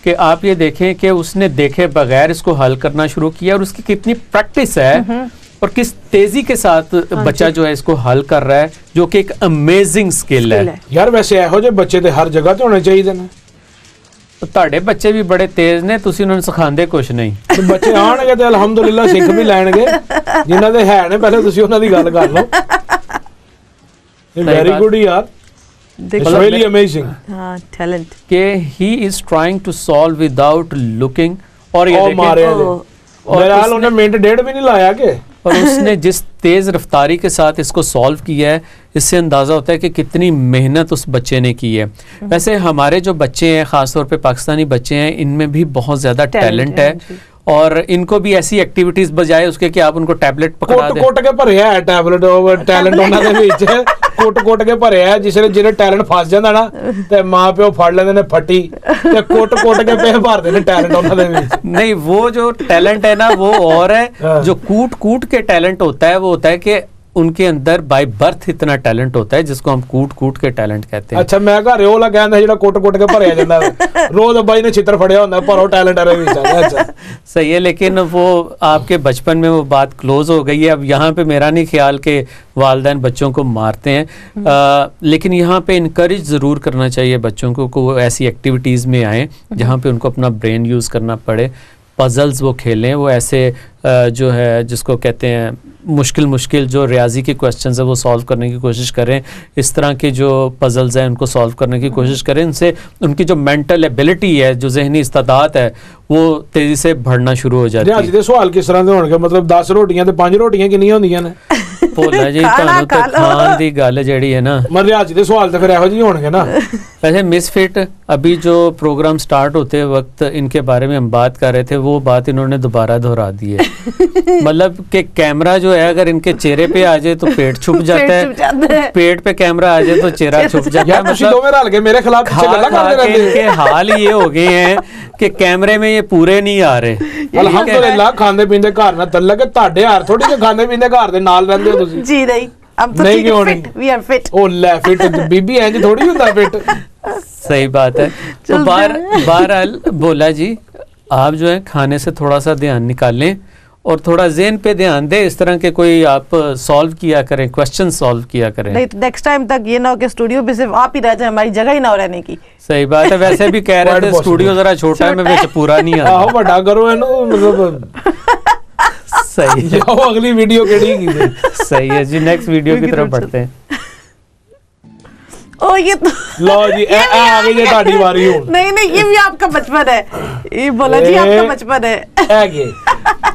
कि आप ये देखें कि उसने देखे बगैर इसको हल करना शुरू किया और उसकी कितनी प्रैक्टिस है और किस तेजी के साथ बच्चा जो है इसको हल कर रहा है, जो कि एक अमेजिंग स्किल है। यार वैसे ਇਹੋ ਜਿਹੇ ਬੱਚੇ ਤੇ ਹਰ ਜਗ੍ਹਾ ਤੇ ਹੋਣੇ ਚਾਹੀਦੇ ਨੇ। ਤੁਹਾਡੇ ਬੱਚੇ ਵੀ ਬੜੇ ਤੇਜ਼ ਨੇ, ਤੁਸੀਂ ਉਹਨਾਂ ਨੂੰ ਸਿਖਾਉਂਦੇ ਕੁਝ ਨਹੀਂ। ਤੇ ਬੱਚੇ ਆਣਗੇ ਤੇ ਅਲਹਮਦੁਲਿਲਾ ਸਿੱਖ ਵੀ ਲੈਣਗੇ, ਜਿਨ੍ਹਾਂ ਦੇ ਹੈ ਨੇ ਪਹਿਲੇ ਤੁਸੀਂ ਉਹਨਾਂ ਦੀ ਗੱਲ ਕਰ ਲਓ। ਵੈਰੀ ਗੁੱਡ ਯਾਰ, it's really amazing। टैलेंट कि he is trying to solve without looking। और ये और मारे मेरा हाल उन्हें मिनट डेढ़ भी नहीं लाया के, और उसने जिस तेज रफ्तारी के साथ इसको सॉल्व किया है, इससे अंदाज़ा होता है कि कितनी मेहनत उस बच्चे ने की है। वैसे हमारे जो बच्चे हैं, ख़ासतौर पे पाकिस्तानी बच्चे हैं, इनमें भी बहुत ज़्यादा टैलेंट है और इनको भी ऐसी एक्टिविटीज़ बजाय उसके कि आप उनको टैबलेट पकड़ा दें। कोट के भरे है टैबलेट, टैलेंट उन्होंने ਦੇ ਵਿੱਚ कोट के भरे है, जिसने ਜਿਹੜੇ टैलेंट फस ਜਾਂਦਾ ਨਾ ਤੇ ਮਾਂ ਪਿਓ ਫੜ ਲੈਂਦੇ ਨੇ ਫੱਟੀ ਤੇ कोट के पे भरਦੇ ਨੇ टैलेंट ਉਹਨਾਂ ਦੇ ਵਿੱਚ। नहीं, वो जो टैलेंट है ना वो और है, जो कूट के टैलेंट होता है वो होता है कि उनके अंदर बाय बर्थ इतना टैलेंट होता है जिसको हम कूट के टैलेंट कहते हैं। अच्छा मैं घरे वाला कहंदा ਜਿਹੜਾ कोट के भरिया ਜਾਂਦਾ रोज बाई ने चित्र फड़िया ਹੁੰਦਾ पर वो टैलेंट है ਵਿੱਚ। अच्छा सही है, लेकिन वो आपके बचपन में वो बात क्लोज हो गई है। अब यहाँ पे मेरा नहीं ख्याल कि वालिदैन बच्चों को मारते हैं, लेकिन यहाँ पे इनकरेज ज़रूर करना चाहिए बच्चों को वो ऐसी एक्टिविटीज़ में आएँ जहाँ पे उनको अपना ब्रेन यूज़ करना पड़े। पजल्स वो खेलें, वो ऐसे जो है जिसको कहते हैं मुश्किल जो रियाजी के क्वेश्चंस है वो सॉल्व करने की कोशिश करें। इस तरह के जो पजल्स हैं उनको सॉल्व करने की कोशिश करें। इनसे उनकी जो मेंटल एबिलिटी है, जो जहनी इस्तादात है, वो तेज़ी से बढ़ना शुरू हो जाती है। रियाजी के सवाल किस तरह के होंगे? मतलब 10 रोटियां ते 5 रोटियां कितनी होंदियां ने? ਭੋਲਾ ਜੀ ਖਾਣਾ ਤੁਹਾਨੂੰ ਖਾ ਤਾਂ ਲਓ। ਖਾਣ ਦੀ ਗੱਲ ਜਿਹੜੀ है ना, ਮਰਿਆਜ ਦੇ ਸਵਾਲ ਤਾਂ ਫਿਰ ਇਹੋ ਜਿਹੇ ਹੋਣਗੇ ना। वैसे मिसफिट अभी जो प्रोग्राम स्टार्ट होते वक्त इनके बारे में हम बात कर रहे थे, वो बात इन्होंने दोबारा दोहरा दी है। मतलब कि कैमरा जो है अगर इनके चेहरे पे आ जाए तो पेट छुप जाता है, पेट पे कैमरा आ जाए तो चेहरा छुप जाता है। यार ਤੁਸੀਂ ਦੋਵੇਂ ਰਲ ਕੇ ਮੇਰੇ ਖਿਲਾਫ ਪਿੱਛੇ ਗੱਲਾਂ खा ਕਰਦੇ के ਰਹਿੰਦੇ इनके हाल ये हो गए हैं कि कैमरे में ये पूरे नहीं आ रहे। ਅਲਹਮਦੁਲਿਲਾ ਖਾਂਦੇ ਪੀਂਦੇ ਘਰ ਨਾਲ ਤਲਕ ਹੈ, ਤੁਹਾਡੇ ਹਾਰ ਥੋੜੀ ਜਿਹੀ ਖਾਂਦੇ ਪੀਂਦੇ ਘਰ ਦੇ ਨਾਲ ਰਹਿੰਦੇ ਹੋ ਤੁਸੀਂ। जी नहीं, हम तो नहीं, ठीक क्यों है, नहीं? fit, we are fit। ਉਹ ਲੈ ਫਿੱਟ ਬੀਬੀ ਇੰਜ ਥੋੜੀ ਹੁੰਦਾ ਫਿੱਟ। सही बात है। तो बहरहाल भोला जी, आप जो है खाने से थोड़ा सा ध्यान निकालें और थोड़ा ज़हन पे ध्यान दें। इस तरह के कोई आप सॉल्व किया करें, क्वेश्चन सॉल्व किया करें। नहीं तो नेक्स्ट टाइम तक ये ना हो कि स्टूडियो पे सिर्फ आप ही रह जाए, हमारी जगह ही ना हो रहने की। सही बात है। वैसे भी कह रहे थे Quite स्टूडियो possible। जरा छोटा है, मैं ਵਿੱਚ पूरा नहीं ਆਹੋ आता। ਵੱਡਾ ਕਰੋ ਇਹਨੂੰ, ਮਤਲਬ सही है, ਜਾਓ ਅਗਲੀ ਵੀਡੀਓ ਕਿਹੜੀ ਕੀ सही है जी। नेक्स्ट वीडियो की तरफ बढ़ते हैं। ओ ये तो ਲਓ ਜੀ ਇਹ ਆ ਗਈ ਜੇ ਤੁਹਾਡੀ ਵਾਰੀ ਹੁਣ। नहीं नहीं, ये भी आपका बचपन है, ये बोला जी आपका बचपन है। ਇਹ ਗਏ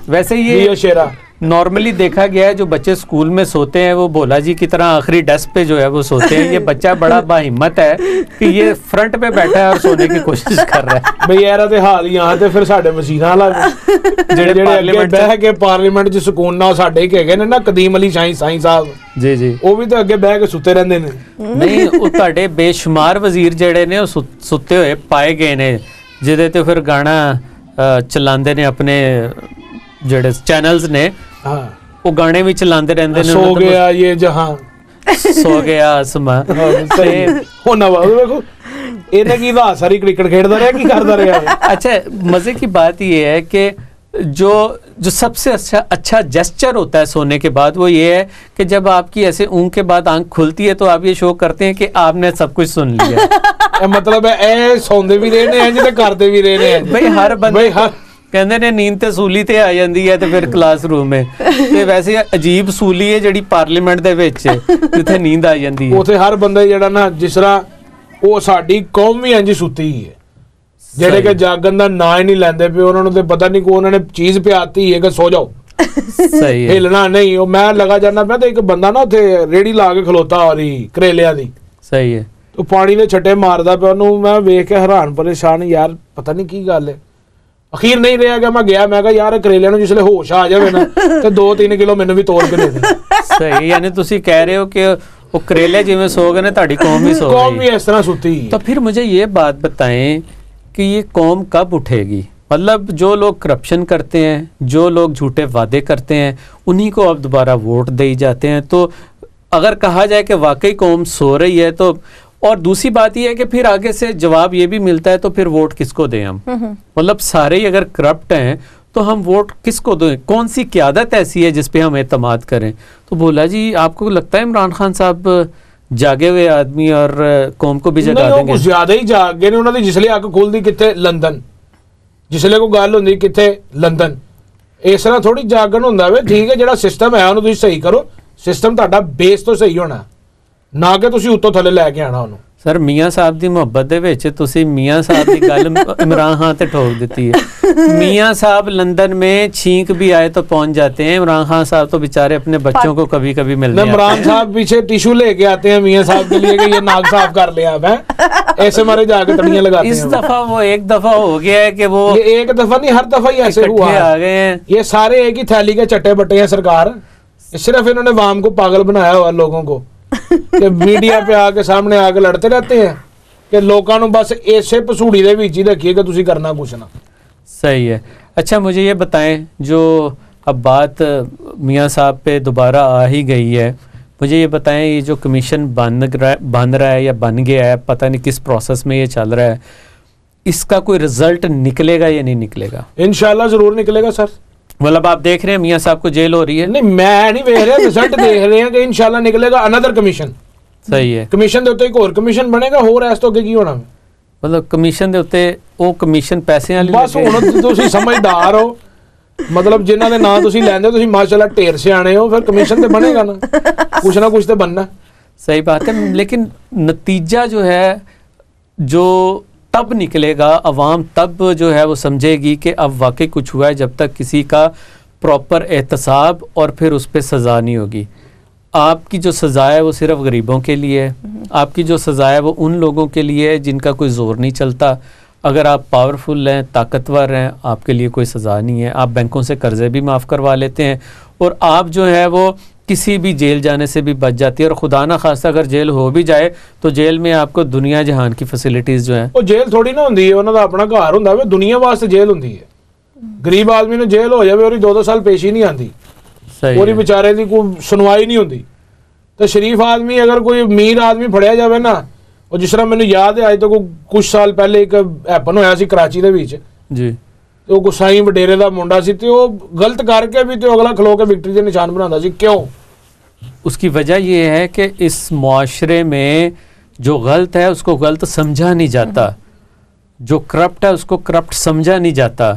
वैसे ये ये शेरा नॉर्मली देखा गया है, जो बच्चे स्कूल में सोते हैं वो भोला जी की तरह आखिरी डेस्क पे जो है वो सोते हैं। ये बच्चा बड़ा बाहिम्मत है कि ये फ्रंट पे बैठा है और सोने की कोशिश कर रहा है। ਬਈ ਯਾਰ ਤੇ ਹਾਲ ਹੀ ਆ ਤੇ ਫਿਰ ਸਾਡੇ ਮਸ਼ੀਨਾਂ ਵਾਲਾ ਜਿਹੜੇ ਅੱਗੇ ਪਾਰਲੀਮੈਂਟ ਚ- ਬਹਿ ਕੇ ਪਾਰਲੀਮੈਂਟ 'ਚ ਸਕੂਨ ਨਾਲ ਸਾਡੇ ਹੀ ਹੈਗੇ ਨੇ ਨਾ, ਕਦੀਮ ਅਲੀ ਸਾਈਂ ਸਾਹਿਬ, जी जी। ਉਹ ਵੀ ਤਾਂ ਅੱਗੇ ਬਹਿ ਕੇ ਸੁੱਤੇ ਰਹਿੰਦੇ ਨੇ। ਨਹੀਂ, ਉਹ ਤੁਹਾਡੇ ਬੇਸ਼ੁਮਾਰ ਵਜ਼ੀਰ ਜਿਹੜੇ ਨੇ ਉਹ ਸੁੱਤੇ ਹੋਏ ਪਾਏ ਗਏ ਨੇ, ਜਿਹਦੇ ਤੇ ਫਿਰ ਗਾਣਾ ਚਲਾਉਂਦੇ ਨੇ ਆਪਣੇ ਜਿਹੜੇ ਚੈਨਲਸ ਨੇ, ਹਾਂ ਉਹ ਗਾਣੇ ਵੀ ਚਲਾਉਂਦੇ ਰਹਿੰਦੇ ਨੇ। ਸੋ ਉਹਨਾਂ ਦਾ ਗਿਆ ਇਹ ਜਹਾਂ। ਸੋ ਗਿਆ ਆਸਮਾਂ। ਸਹੀ ਹੁਣ ਨਵਾਜ਼ ਵੇਖੋ ਇਹਨੇ ਕੀ ਦਾ ਸਾਰੀ ਕ੍ਰਿਕਟ ਖੇਡਦਾ ਰਿਹਾ, ਕੀ ਕਰਦਾ ਰਿਹਾ। अच्छा, मजे की बात ये है कि जो सबसे अच्छा जेस्चर होता है सोने के बाद वो ये है कि जब आपकी ऐसे ऊँग के बाद आंख खुलती है तो आप ये शो करते हैं कि आपने सब कुछ सुन लिया। ਇਹ ਮਤਲਬ ਇਹ ਸੌਂਦੇ ਵੀ ਰਹੇ ਨੇ ਇੰਜ ਤੇ ਕਰਦੇ ਵੀ ਰਹੇ ਨੇ। भाई हर बंदे ਬਈ ਹਰ ਕਹਿੰਦੇ ਨੇ ਨੀਂਦ ਤੇ ਸੂਲੀ ਤੇ ਆ ਜਾਂਦੀ ਹੈ ਤੇ ਫਿਰ ਕਲਾਸਰੂਮ ਹੈ ਤੇ ਵੈਸੇ ਅਜੀਬ ਸੂਲੀ ਹੈ ਜਿਹੜੀ ਪਾਰਲੀਮੈਂਟ ਦੇ ਵਿੱਚ ਜਿੱਥੇ ਨੀਂਦ ਆ ਜਾਂਦੀ ਹੈ। ਉਥੇ ਹਰ ਬੰਦਾ ਜਿਹੜਾ ਨਾ ਜਿਸ ਤਰ੍ਹਾਂ ਉਹ ਸਾਡੀ ਕੌਮ ਵੀ ਇੰਜ ਸੁੱਤੀ ਹੈ, ਜਿਹੜੇ ਕਿ ਜਾਗਣ ਦਾ ਨਾਂ ਹੀ ਨਹੀਂ ਲੈਂਦੇ ਪਏ, ਉਹਨਾਂ ਨੂੰ ਤੇ ਪਤਾ ਨਹੀਂ ਕੋ ਉਹਨਾਂ ਨੇ ਚੀਜ਼ ਪਿਆਤੀ ਹੈ ਕਿ ਸੋ ਜਾਓ। ਸਹੀ ਹੈ। ਹਿਲਣਾ ਨਹੀਂ। ਉਹ ਮੈਂ ਲਗਾ ਜਾਂਦਾ ਪਿਆ ਤੇ ਇੱਕ ਬੰਦਾ ਨਾ ਉੱਥੇ ਰੇੜੀ ਲਾ ਕੇ ਖਲੋਤਾ ਹੋ ਰਹੀ ਕਰੇਲਿਆਂ ਦੀ, ਸਹੀ ਹੈ। ਉਹ ਪਾਣੀ ਦੇ ਛੱਟੇ ਮਾਰਦਾ ਪਿਆ, ਉਹਨੂੰ ਮੈਂ ਵੇਖ ਕੇ ਹੈਰਾਨ ਪਰੇਸ਼ਾਨ, ਯਾਰ ਪਤਾ ਨਹੀਂ ਕੀ ਗੱਲ ਹੈ। ਅਖੀਰ ਨਹੀਂ ਰਿਹਾ ਗਿਆ, ਮੈਂ ਗਿਆ, ਮੈਂ ਕਿਹਾ ਯਾਰ ਕਰੇਲਿਆਂ ਨੂੰ ਜਿਸਲੇ ਹੋਸ਼ ਆ ਜਾਵੇ ਨਾ ਤੇ 2-3 ਕਿਲੋ ਮੈਨੂੰ ਵੀ ਤੋੜ ਕੇ ਦੇ ਦੇ। ਸਹੀ, यानी ਤੁਸੀਂ ਕਹਿ ਰਹੇ ਹੋ ਕਿ वो करेले जिवें सो गए ने ਤੁਹਾਡੀ कौम भी सो कौम गई। भी इस तरह सोती है। तो फिर मुझे ये बात बताएं कि ये कौम कब उठेगी? मतलब जो लोग करप्शन करते हैं, जो लोग झूठे वादे करते हैं, उन्हीं को अब दोबारा वोट दे जाते हैं। तो अगर कहा जाए कि वाकई कौम सो रही है तो, और दूसरी बात यह है कि फिर आगे से जवाब ये भी मिलता है तो फिर वोट किसको दें हम? मतलब सारे ही अगर करप्ट हैं तो हम वोट किसको दें? कौन सी क़यादत ऐसी है जिस पे हम एतमाद करें? तो भोला जी, आपको लगता है इमरान खान साहब जागे हुए आदमी और कौम को भी जगा नहीं, देंगे? कुछ ज्यादा ही जाग गए ने। उन्होंने जिसले अख खुलदी किथे लंदन, जिसले कोई गल हुंदी किथे लंदन। इस तरह थोड़ी जागण हुंदा वे। ठीक है, जिहड़ा सिस्टम है ਉਹਨੂੰ ਤੁਸੀਂ सही करो। सिस्टम ਤੁਹਾਡਾ बेस ਤੋਂ सही होना, ਨਾ ਕਿ ਤੁਸੀਂ ਉੱਤੋਂ ਥੱਲੇ ਲੈ ਕੇ ਆਣਾ ਉਹਨੂੰ। सर, मियाँ साहब की मुहब्बत दे विच तुसी मियाँ साहब की गल इमरान खान ते ठोक दी है। मियाँ साहब लंदन में छींक भी आए तो पहुंच जाते हैं। इमरान खान साहब तो बेचारे अपने बच्चों को कभी कभी मिलने आते हैं। इमरान साहब पीछे टिश्यू लेके आते हैं मियाँ साहब के लिए कि ये नाक साफ कर लिया आप हैं, ऐसे मारे जाके तड़ियां लगाते इस हैं। दफा वो एक दफा हो गया है कि वो ये एक दफा नहीं, हर दफा ही ऐसे हुआ इकट्ठे है। आ गए हैं। ये सारे एक ही थैली के चट्टे बट्टे हैं सरकार। सिर्फ इन्होंने वाम को पागल बनाया हुआ लोगों को कि मीडिया पे आके सामने आके लड़ते रहते हैं कि लोगों को बस ऐसे पसूड़ी दे विच ही रखिए कि तुसी करना कुछ ना। सही है। अच्छा, मुझे ये बताएं, जो अब बात मियाँ साहब पे दोबारा आ ही गई है, मुझे ये बताएं, ये जो कमीशन बन रहा है या बन गया है, पता नहीं किस प्रोसेस में ये चल रहा है, इसका कोई रिजल्ट निकलेगा या नहीं निकलेगा? इंशाल्लाह जरूर निकलेगा सर। मतलब आप देख रहे हैं मियाँ साहब को जेल हो रही है? नहीं, मैं नहीं देख रहा, रिजल्ट देख रहे हैं कि इंशाल्लाह निकलेगा अनदर कमीशन। सही है। कमीशन ਦੇ ਉੱਤੇ ਇੱਕ ਹੋਰ ਕਮਿਸ਼ਨ ਬਣੇਗਾ, ਹੋਰ ਇਸ ਤੋਂ ਅੱਗੇ ਕੀ ਹੋਣਾ? मतलब ਕਮਿਸ਼ਨ ਦੇ ਉੱਤੇ ਉਹ ਕਮਿਸ਼ਨ ਪੈਸੇ ਵਾਲੀ ਬਸ ਹੁਣ ਤੁਸੀਂ ਸਮਝਦਾਰ ਹੋ, मतलब ਜਿਨ੍ਹਾਂ ਦੇ ਨਾਂ ਤੁਸੀਂ ਲੈਂਦੇ ਹੋ, ਤੁਸੀਂ ਮਾਸ਼ਾਅੱਲਾ ਢੇਰ ਸਿਆਣੇ ਹੋ, ਫਿਰ ਕਮਿਸ਼ਨ ਤੇ ਬਣੇਗਾ ਨਾ, ਕੁਛ ਨਾ ਕੁਛ ਤੇ बनना। सही बात है, लेकिन नतीजा जो है जो तब निकलेगा, अवाम तब जो है वो समझेगी कि अब वाकई कुछ हुआ है, जब तक किसी का प्रॉपर एहतसाब और फिर उस पर सज़ा नहीं होगी। आपकी जो सज़ा है वो सिर्फ गरीबों के लिए है, आपकी जो सज़ा है वो उन लोगों के लिए है जिनका कोई ज़ोर नहीं चलता। अगर आप पावरफुल हैं, ताकतवर हैं, आपके लिए कोई सज़ा नहीं है। आप बैंकों से कर्ज़े भी माफ़ करवा लेते हैं और आप जो है वो किसी भी जेल जाने से भी बच जाती है। और खुदा ना खास्ता अगर जेल हो भी जाए तो जेल में आपको दुनिया जहान की फैसिलिटीज़ जो हैं, ਉਹ ਜੇਲ੍ਹ ਥੋੜੀ ਨਾ ਹੁੰਦੀ ਹੈ, ਉਹਨਾਂ ਦਾ ਆਪਣਾ ਘਰ ਹੁੰਦਾ ਵੇ, ਦੁਨੀਆ ਵਾਸਤੇ ਜੇਲ੍ਹ ਹੁੰਦੀ ਹੈ। ਗਰੀਬ ਆਦਮੀ ਨੂੰ ਜੇਲ੍ਹ ਹੋ ਜਾਵੇ ਉਹਦੀ 2-2 ਸਾਲ ਪੇਸ਼ੀ ਨਹੀਂ ਆਉਂਦੀ, सही ਉਹਦੀ है। ਵਿਚਾਰੇ ਦੀ ਕੋਈ ਸੁਣਵਾਈ ਨਹੀਂ ਹੁੰਦੀ। ਤੇ ਸ਼ਰੀਫ ਆਦਮੀ ਅਗਰ ਕੋਈ ਅਮੀਰ ਆਦਮੀ ਫੜਿਆ ਜਾਵੇ ਨਾ, ਉਹ ਜਿਸ ਤਰ੍ਹਾਂ ਮੈਨੂੰ ਯਾਦ ਹੈ ਅੱਜ ਤੋਂ ਕੁਝ ਸਾਲ ਪਹਿਲੇ ਇੱਕ ਹੈਪਨ ਹੋਇਆ ਸੀ ਕਰਾਚੀ ਦੇ ਵਿੱਚ, जी ਤੇ ਉਹ ਗੁਸਾਈ ਵਡੇਰੇ ਦਾ ਮੁੰਡਾ ਸੀ ਤੇ ਉਹ ਗਲਤ ਕਰਕੇ ਵੀ ਤੇ ਅਗਲਾ ਖਲੋ ਕੇ ਵਿਕਟਰੀ ਦੇ ਨਿਸ਼ਾਨ ਬਣਾਉਂਦਾ ਸੀ। ਕਿਉਂ? उसकी वजह ये है कि इस मुआशरे में जो गलत है उसको गलत समझा नहीं जाता, जो करप्ट है उसको करप्ट समझा नहीं जाता।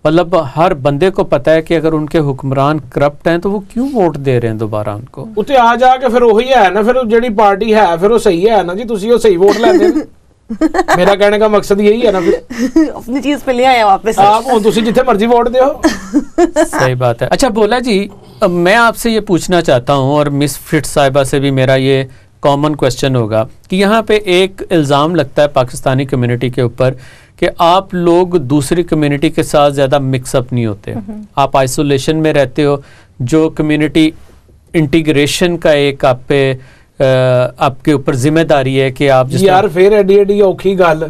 मतलब हर बंदे को पता है कि अगर उनके हुक्मरान करप्ट हैं तो वो क्यों वोट दे रहे हैं दोबारा उनको। ਉੱਥੇ ਆ ਜਾ ਕੇ ਫਿਰ ਉਹੀ ਹੈ ਨਾ, ਫਿਰ ਉਹ ਜਿਹੜੀ ਪਾਰਟੀ ਹੈ ਫਿਰ ਉਹ ਸਹੀ ਹੈ ਨਾ ਜੀ, ਤੁਸੀਂ ਉਹ ਸਹੀ ਵੋਟ ਲੈਂਦੇ ਨੇ। मेरा कहने का मकसद यही है ना, फिर अपनी चीज पे ले आए वापस आप हो तुसी जिथे मर्जी वोट दे हो। सही बात है। अच्छा भोला जी, अब मैं आपसे ये पूछना चाहता हूँ और मिस फिट साहिबा से भी मेरा ये कॉमन क्वेश्चन होगा कि यहाँ पे एक इल्ज़ाम लगता है पाकिस्तानी कम्युनिटी के ऊपर कि आप लोग दूसरी कम्युनिटी के साथ ज़्यादा मिक्सअप नहीं होते, आप आइसोलेशन में रहते हो। जो कम्युनिटी इंटीग्रेशन का एक आप पे आपके ऊपर जिम्मेदारी है कि आप यार फिर एडी एडी औखी गल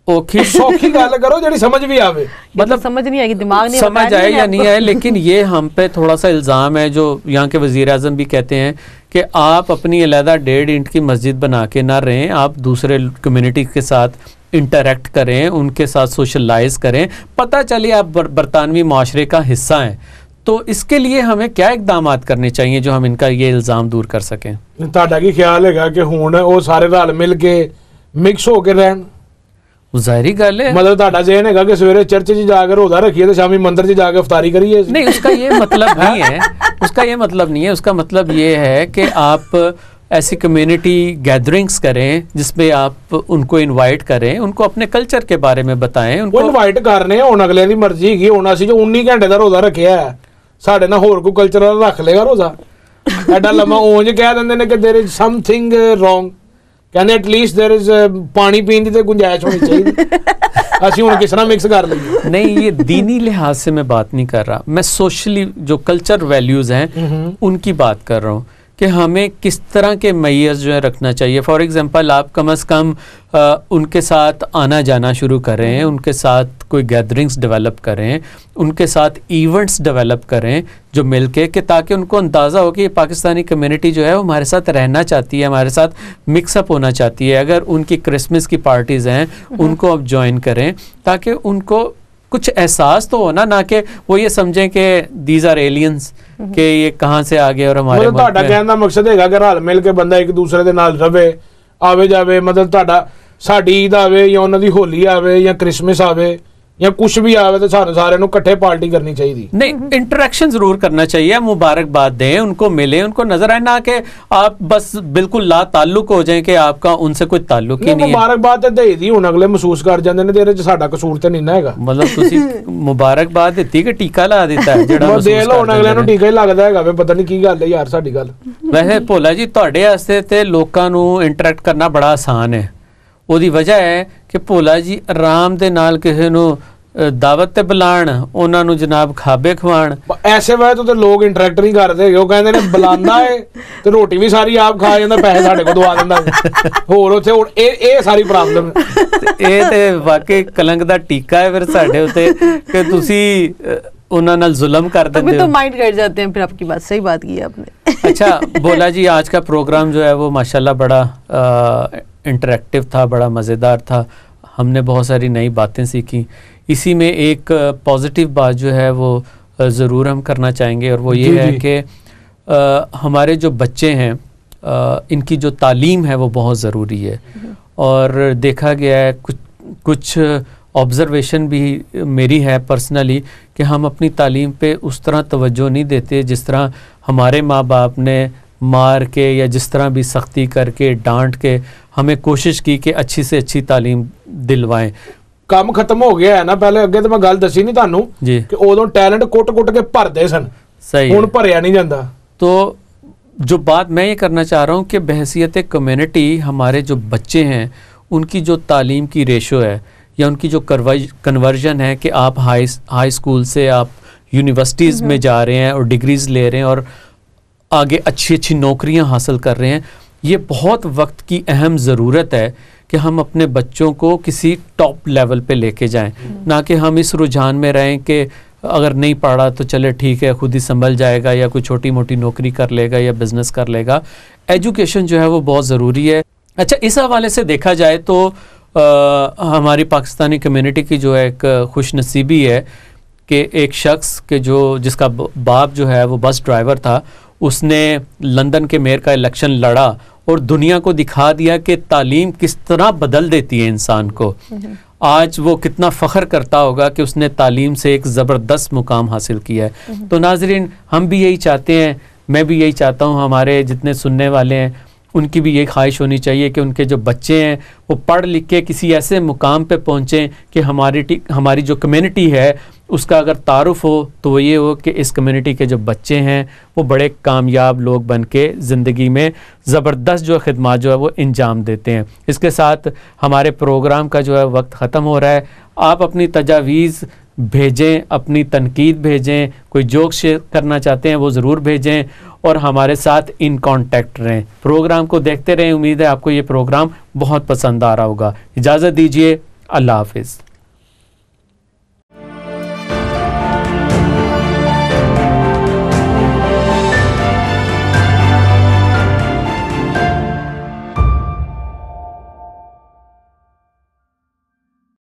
औखी सौखी गल करो जड़ी समझ भी आवे। मतलब समझ नहीं आएगी, दिमाग नहीं समझ आए या नहीं आए, लेकिन ये हम पे थोड़ा सा इल्ज़ाम है जो यहाँ के वज़ीर आज़म भी कहते हैं कि आप अपनी अलहदा 1.5 इंच की मस्जिद बना के ना रहें, आप दूसरे कम्युनिटी के साथ इंटरेक्ट करें, उनके साथ सोशलाइज करें, पता चले आप बरतानवी माशरे का हिस्सा हैं। तो इसके लिए हमें क्या इकदाम करने चाहिए जो हम इनका ये इल्ज़ाम दूर कर सकें? ਤੁਹਾਡਾ ਕੀ ਖਿਆਲ ਹੈਗਾ ਕਿ ਹੁਣ ਉਹ ਸਾਰੇ ਰਲ ਮਿਲ ਕੇ ਮਿਕਸ ਹੋ ਕੇ ਰਹਿਣ? ज़ाहिरी गल है, मतलब ਤੁਹਾਡਾ ज़हन ਹੈਗਾ ਕਿ ਸਵੇਰੇ ਚਰਚ 'ਚ ਜਾ ਕੇ ਰੋਜ਼ਾ ਰੱਖੀਏ ਤੇ ਸ਼ਾਮੀ ਮੰਦਰ 'ਚ ਜਾ ਕੇ ਇਫਤਾਰੀ ਕਰੀਏ? नहीं, उसका ये मतलब नहीं है, उसका ये मतलब नहीं है। उसका मतलब ये है कि आप ऐसी कम्युनिटी गैदरिंग्स करें जिसमें आप उनको इनवाइट करें, उनको अपने कल्चर के बारे में बताएं, ਉਹ ਇਨਵਾਈਟ ਕਰਨੇ ਹੁਣ ਅਗਲੇ ਦੀ ਮਰਜ਼ੀ ਹੈਗੀ। ਹੁਣ ਅਸੀਂ ਜੋ 19 ਘੰਟੇ ਦਾ ਰੋਜ਼ਾ ਰੱਖਿਆ ਹੈ, ਸਾਡੇ ਨਾਲ ਹੋਰ ਕੋਈ ਕਲਚਰਲ ਰੱਖ ਲੇਗਾ ਰੋਜ਼ਾ? ਐਡਾ ਲੰਮਾ ਉਂਝ ਕਹਿ ਦਿੰਦੇ ਨੇ ਕਿ देयर इज समथिंग रॉन्ग, ਕਹਿੰਦੇ ਐਟਲੀਸਟ देयर इज ਪਾਣੀ ਪੀਣ ਦੀ ਤੇ ਗੁੰਜਾਇਸ਼ ਹੋਣੀ ਚਾਹੀਦੀ। ਅਸੀਂ ਹੁਣ ਕਿਸ ਤਰ੍ਹਾਂ ਮਿਕਸ ਕਰ ਲਈਏ? नहीं, ये दीनी लिहाज से मैं बात नहीं कर रहा, मैं सोशली जो कल्चर वैल्यूज़ हैं उनकी बात कर रहा हूँ कि हमें किस तरह के मैयर्स जो है रखना चाहिए। फॉर एग्जांपल आप कम से कम उनके साथ आना जाना शुरू करें, उनके साथ कोई गैदरिंग्स डेवलप करें, उनके साथ इवेंट्स डेवलप करें जो मिलके, कि ताकि उनको अंदाज़ा हो कि पाकिस्तानी कम्युनिटी जो है वो हमारे साथ रहना चाहती है, हमारे साथ मिक्सअप होना चाहती है। अगर उनकी क्रिसमस की पार्टीज़ हैं उनको आप ज्वाइन करें ताकि उनको कुछ एहसास तो होना, ना कि वो ये समझें कि दीज आर एलियंस, कि ये कहाँ से आ गए और हमारे मतलब ਤੁਹਾਡਾ ਕਹਿਣ ਦਾ ਮਕਸਦ ਹੈਗਾ ਕਿ ਰਲ ਮਿਲ ਕੇ ਬੰਦਾ ਇੱਕ ਦੂਸਰੇ ਦੇ ਨਾਲ ਰਵੇ, ਆਵੇ ਜਾਵੇ। ਮਤਲਬ ਤੁਹਾਡਾ ਸਾਡੀ ਈਦ ਆਵੇ ਜਾਂ ਉਹਨਾਂ ਦੀ ਹੋਲੀ ਆਵੇ ਜਾਂ क्रिसमस आवे या कुछ भी आवे तो सारे सारे नु इकट्ठे पार्टी करनी चाहिए। नहीं, इंटरेक्शन जरूर करना चाहिए, मुबारकबाद दें, उनको मिले, उनको नजर आए, ना कि आप बस बिल्कुल ला ताल्लुक हो जाए कि आपका उनसे कोई ताल्लुक ही नहीं है। मुबारकबाद ते देई दी हुन अगले महसूस कर जांदे ने तेरे च साडा कसूर ते नहीं ना हैगा। मतलब तुसी मुबारकबाद दित्ती कि टीका ला दिता है जेड़ा महसूस दे लो हुन अगले नु टीका ही लगदा हैगा वे, पता नहीं की गल है यार साडी गल। वैसे भोला जी ਤੁਹਾਡੇ ਵਾਸਤੇ ਤੇ ਲੋਕਾਂ ਨੂੰ ਇੰਟਰੈਕਟ ਕਰਨਾ ਬੜਾ ਆਸਾਨ ਹੈ। ਉਹਦੀ ਵਜ੍ਹਾ ਹੈ ਕਿ ਭੋਲਾ ਜੀ ਆਰਾਮ ਦੇ ਨਾਲ ਕਿਸੇ ਨੂੰ ਦਾਵਤ ਤੇ ਬੁਲਾਣ, ਉਹਨਾਂ ਨੂੰ ਜਨਾਬ ਖਾਬੇ ਖਵਾਣ। ਐਸੇ ਵੇ तो ਲੋਕ ਇੰਟਰੈਕਟ ਨਹੀਂ ਕਰਦੇ, ਉਹ ਕਹਿੰਦੇ ਨੇ ਬੁਲਾਉਂਦਾ ਏ ਤੇ ਰੋਟੀ ਵੀ ਸਾਰੀ ਆਪ ਖਾ ਜਾਂਦਾ, ਪੈਸੇ ਸਾਡੇ ਕੋਲ ਦਵਾ ਦਿੰਦਾ ਹੋਰ ਉੱਥੇ। ਹੁਣ ਇਹ ਸਾਰੀ ਪ੍ਰੋਬਲਮ ਇਹ ਤੇ ਵਾਕਈ ਕਲੰਕ ਦਾ ਟੀਕਾ ਹੈ ਫਿਰ ਸਾਡੇ ਉੱਤੇ ਕਿ ਤੁਸੀਂ ਉਹਨਾਂ ਨਾਲ जुल्म कर देते हो। तो माइंड कर जाते हैं फिर। आपकी बात सही बात की आपने। अच्छा भोला जी, आज का प्रोग्राम जो है वो माशाल्लाह बड़ा इंटरेक्टिव था, बड़ा मज़ेदार था, हमने बहुत सारी नई बातें सीखी। इसी में एक पॉजिटिव बात जो है वो ज़रूर हम करना चाहेंगे और वो ये है कि हमारे जो बच्चे हैं इनकी जो तालीम है वो बहुत ज़रूरी है। और देखा गया है कुछ ऑब्ज़र्वेशन भी मेरी है पर्सनली कि हम अपनी तालीम पे उस तरह तवज्जो नहीं देते जिस तरह हमारे माँ बाप ने मार के या जिस तरह भी सख्ती करके डांट के हमें कोशिश की कि अच्छी से अच्छी तालीम दिलवाएं। ਕੰਮ ਖਤਮ ਹੋ ਗਿਆ ਹੈ ਨਾ। ਪਹਿਲੇ ਅੱਗੇ ਤਾਂ ਮੈਂ ਗੱਲ ਦੱਸੀ ਨਹੀਂ ਤੁਹਾਨੂੰ जी ਕਿ ਉਦੋਂ ਟੈਲੈਂਟ ਕੁੱਟ-ਕੁੱਟ ਕੇ ਭਰਦੇ ਸਨ, सही ਹੁਣ है। ਭਰਿਆ ਨਹੀਂ ਜਾਂਦਾ। तो जो बात मैं ये करना चाह रहा हूँ कि बहैसियत कम्युनिटी हमारे जो बच्चे हैं उनकी जो तालीम की रेशो है या उनकी जो कन्वर्जन है कि आप हाई स्कूल से आप यूनिवर्सिटीज़ में जा रहे हैं और डिग्रीज़ ले रहे हैं और आगे अच्छी अच्छी नौकरियां हासिल कर रहे हैं, ये बहुत वक्त की अहम ज़रूरत है कि हम अपने बच्चों को किसी टॉप लेवल पे लेके जाएं, ना कि हम इस रुझान में रहें कि अगर नहीं पढ़ा तो चले ठीक है खुद ही संभल जाएगा या कोई छोटी मोटी नौकरी कर लेगा या बिज़नेस कर लेगा। एजुकेशन जो है वो बहुत ज़रूरी है। अच्छा, इस हवाले से देखा जाए तो हमारी पाकिस्तानी कम्युनिटी की जो है एक खुशनसीबी है कि एक शख्स के जिसका बाप जो है वो बस ड्राइवर था, उसने लंदन के मेयर का इलेक्शन लड़ा और दुनिया को दिखा दिया कि तालीम किस तरह बदल देती है इंसान को। आज वो कितना फ़ख्र करता होगा कि उसने तालीम से एक ज़बरदस्त मुकाम हासिल किया है। तो नाज़रीन, हम भी यही चाहते हैं, मैं भी यही चाहता हूँ, हमारे जितने सुनने वाले हैं उनकी भी यही ख्वाहिश होनी चाहिए कि उनके जो बच्चे हैं वो पढ़ लिख के किसी ऐसे मुकाम पे पहुँचें कि हमारी जो कम्युनिटी है उसका अगर तारुफ हो तो वो ये हो कि इस कम्युनिटी के जो बच्चे हैं वो बड़े कामयाब लोग बन के ज़िंदगी में ज़बरदस्त जो खिदमत जो है वो अंजाम देते हैं। इसके साथ हमारे प्रोग्राम का जो है वक्त ख़त्म हो रहा है। आप अपनी तजावीज़ भेजें, अपनी तनकीद भेजें, कोई जोक शेयर करना चाहते हैं वो ज़रूर भेजें और हमारे साथ इन कांटेक्ट रहें। प्रोग्राम को देखते रहें। उम्मीद है आपको ये प्रोग्राम बहुत पसंद आ रहा होगा। इजाज़त दीजिए, अल्लाह हाफ़िज़।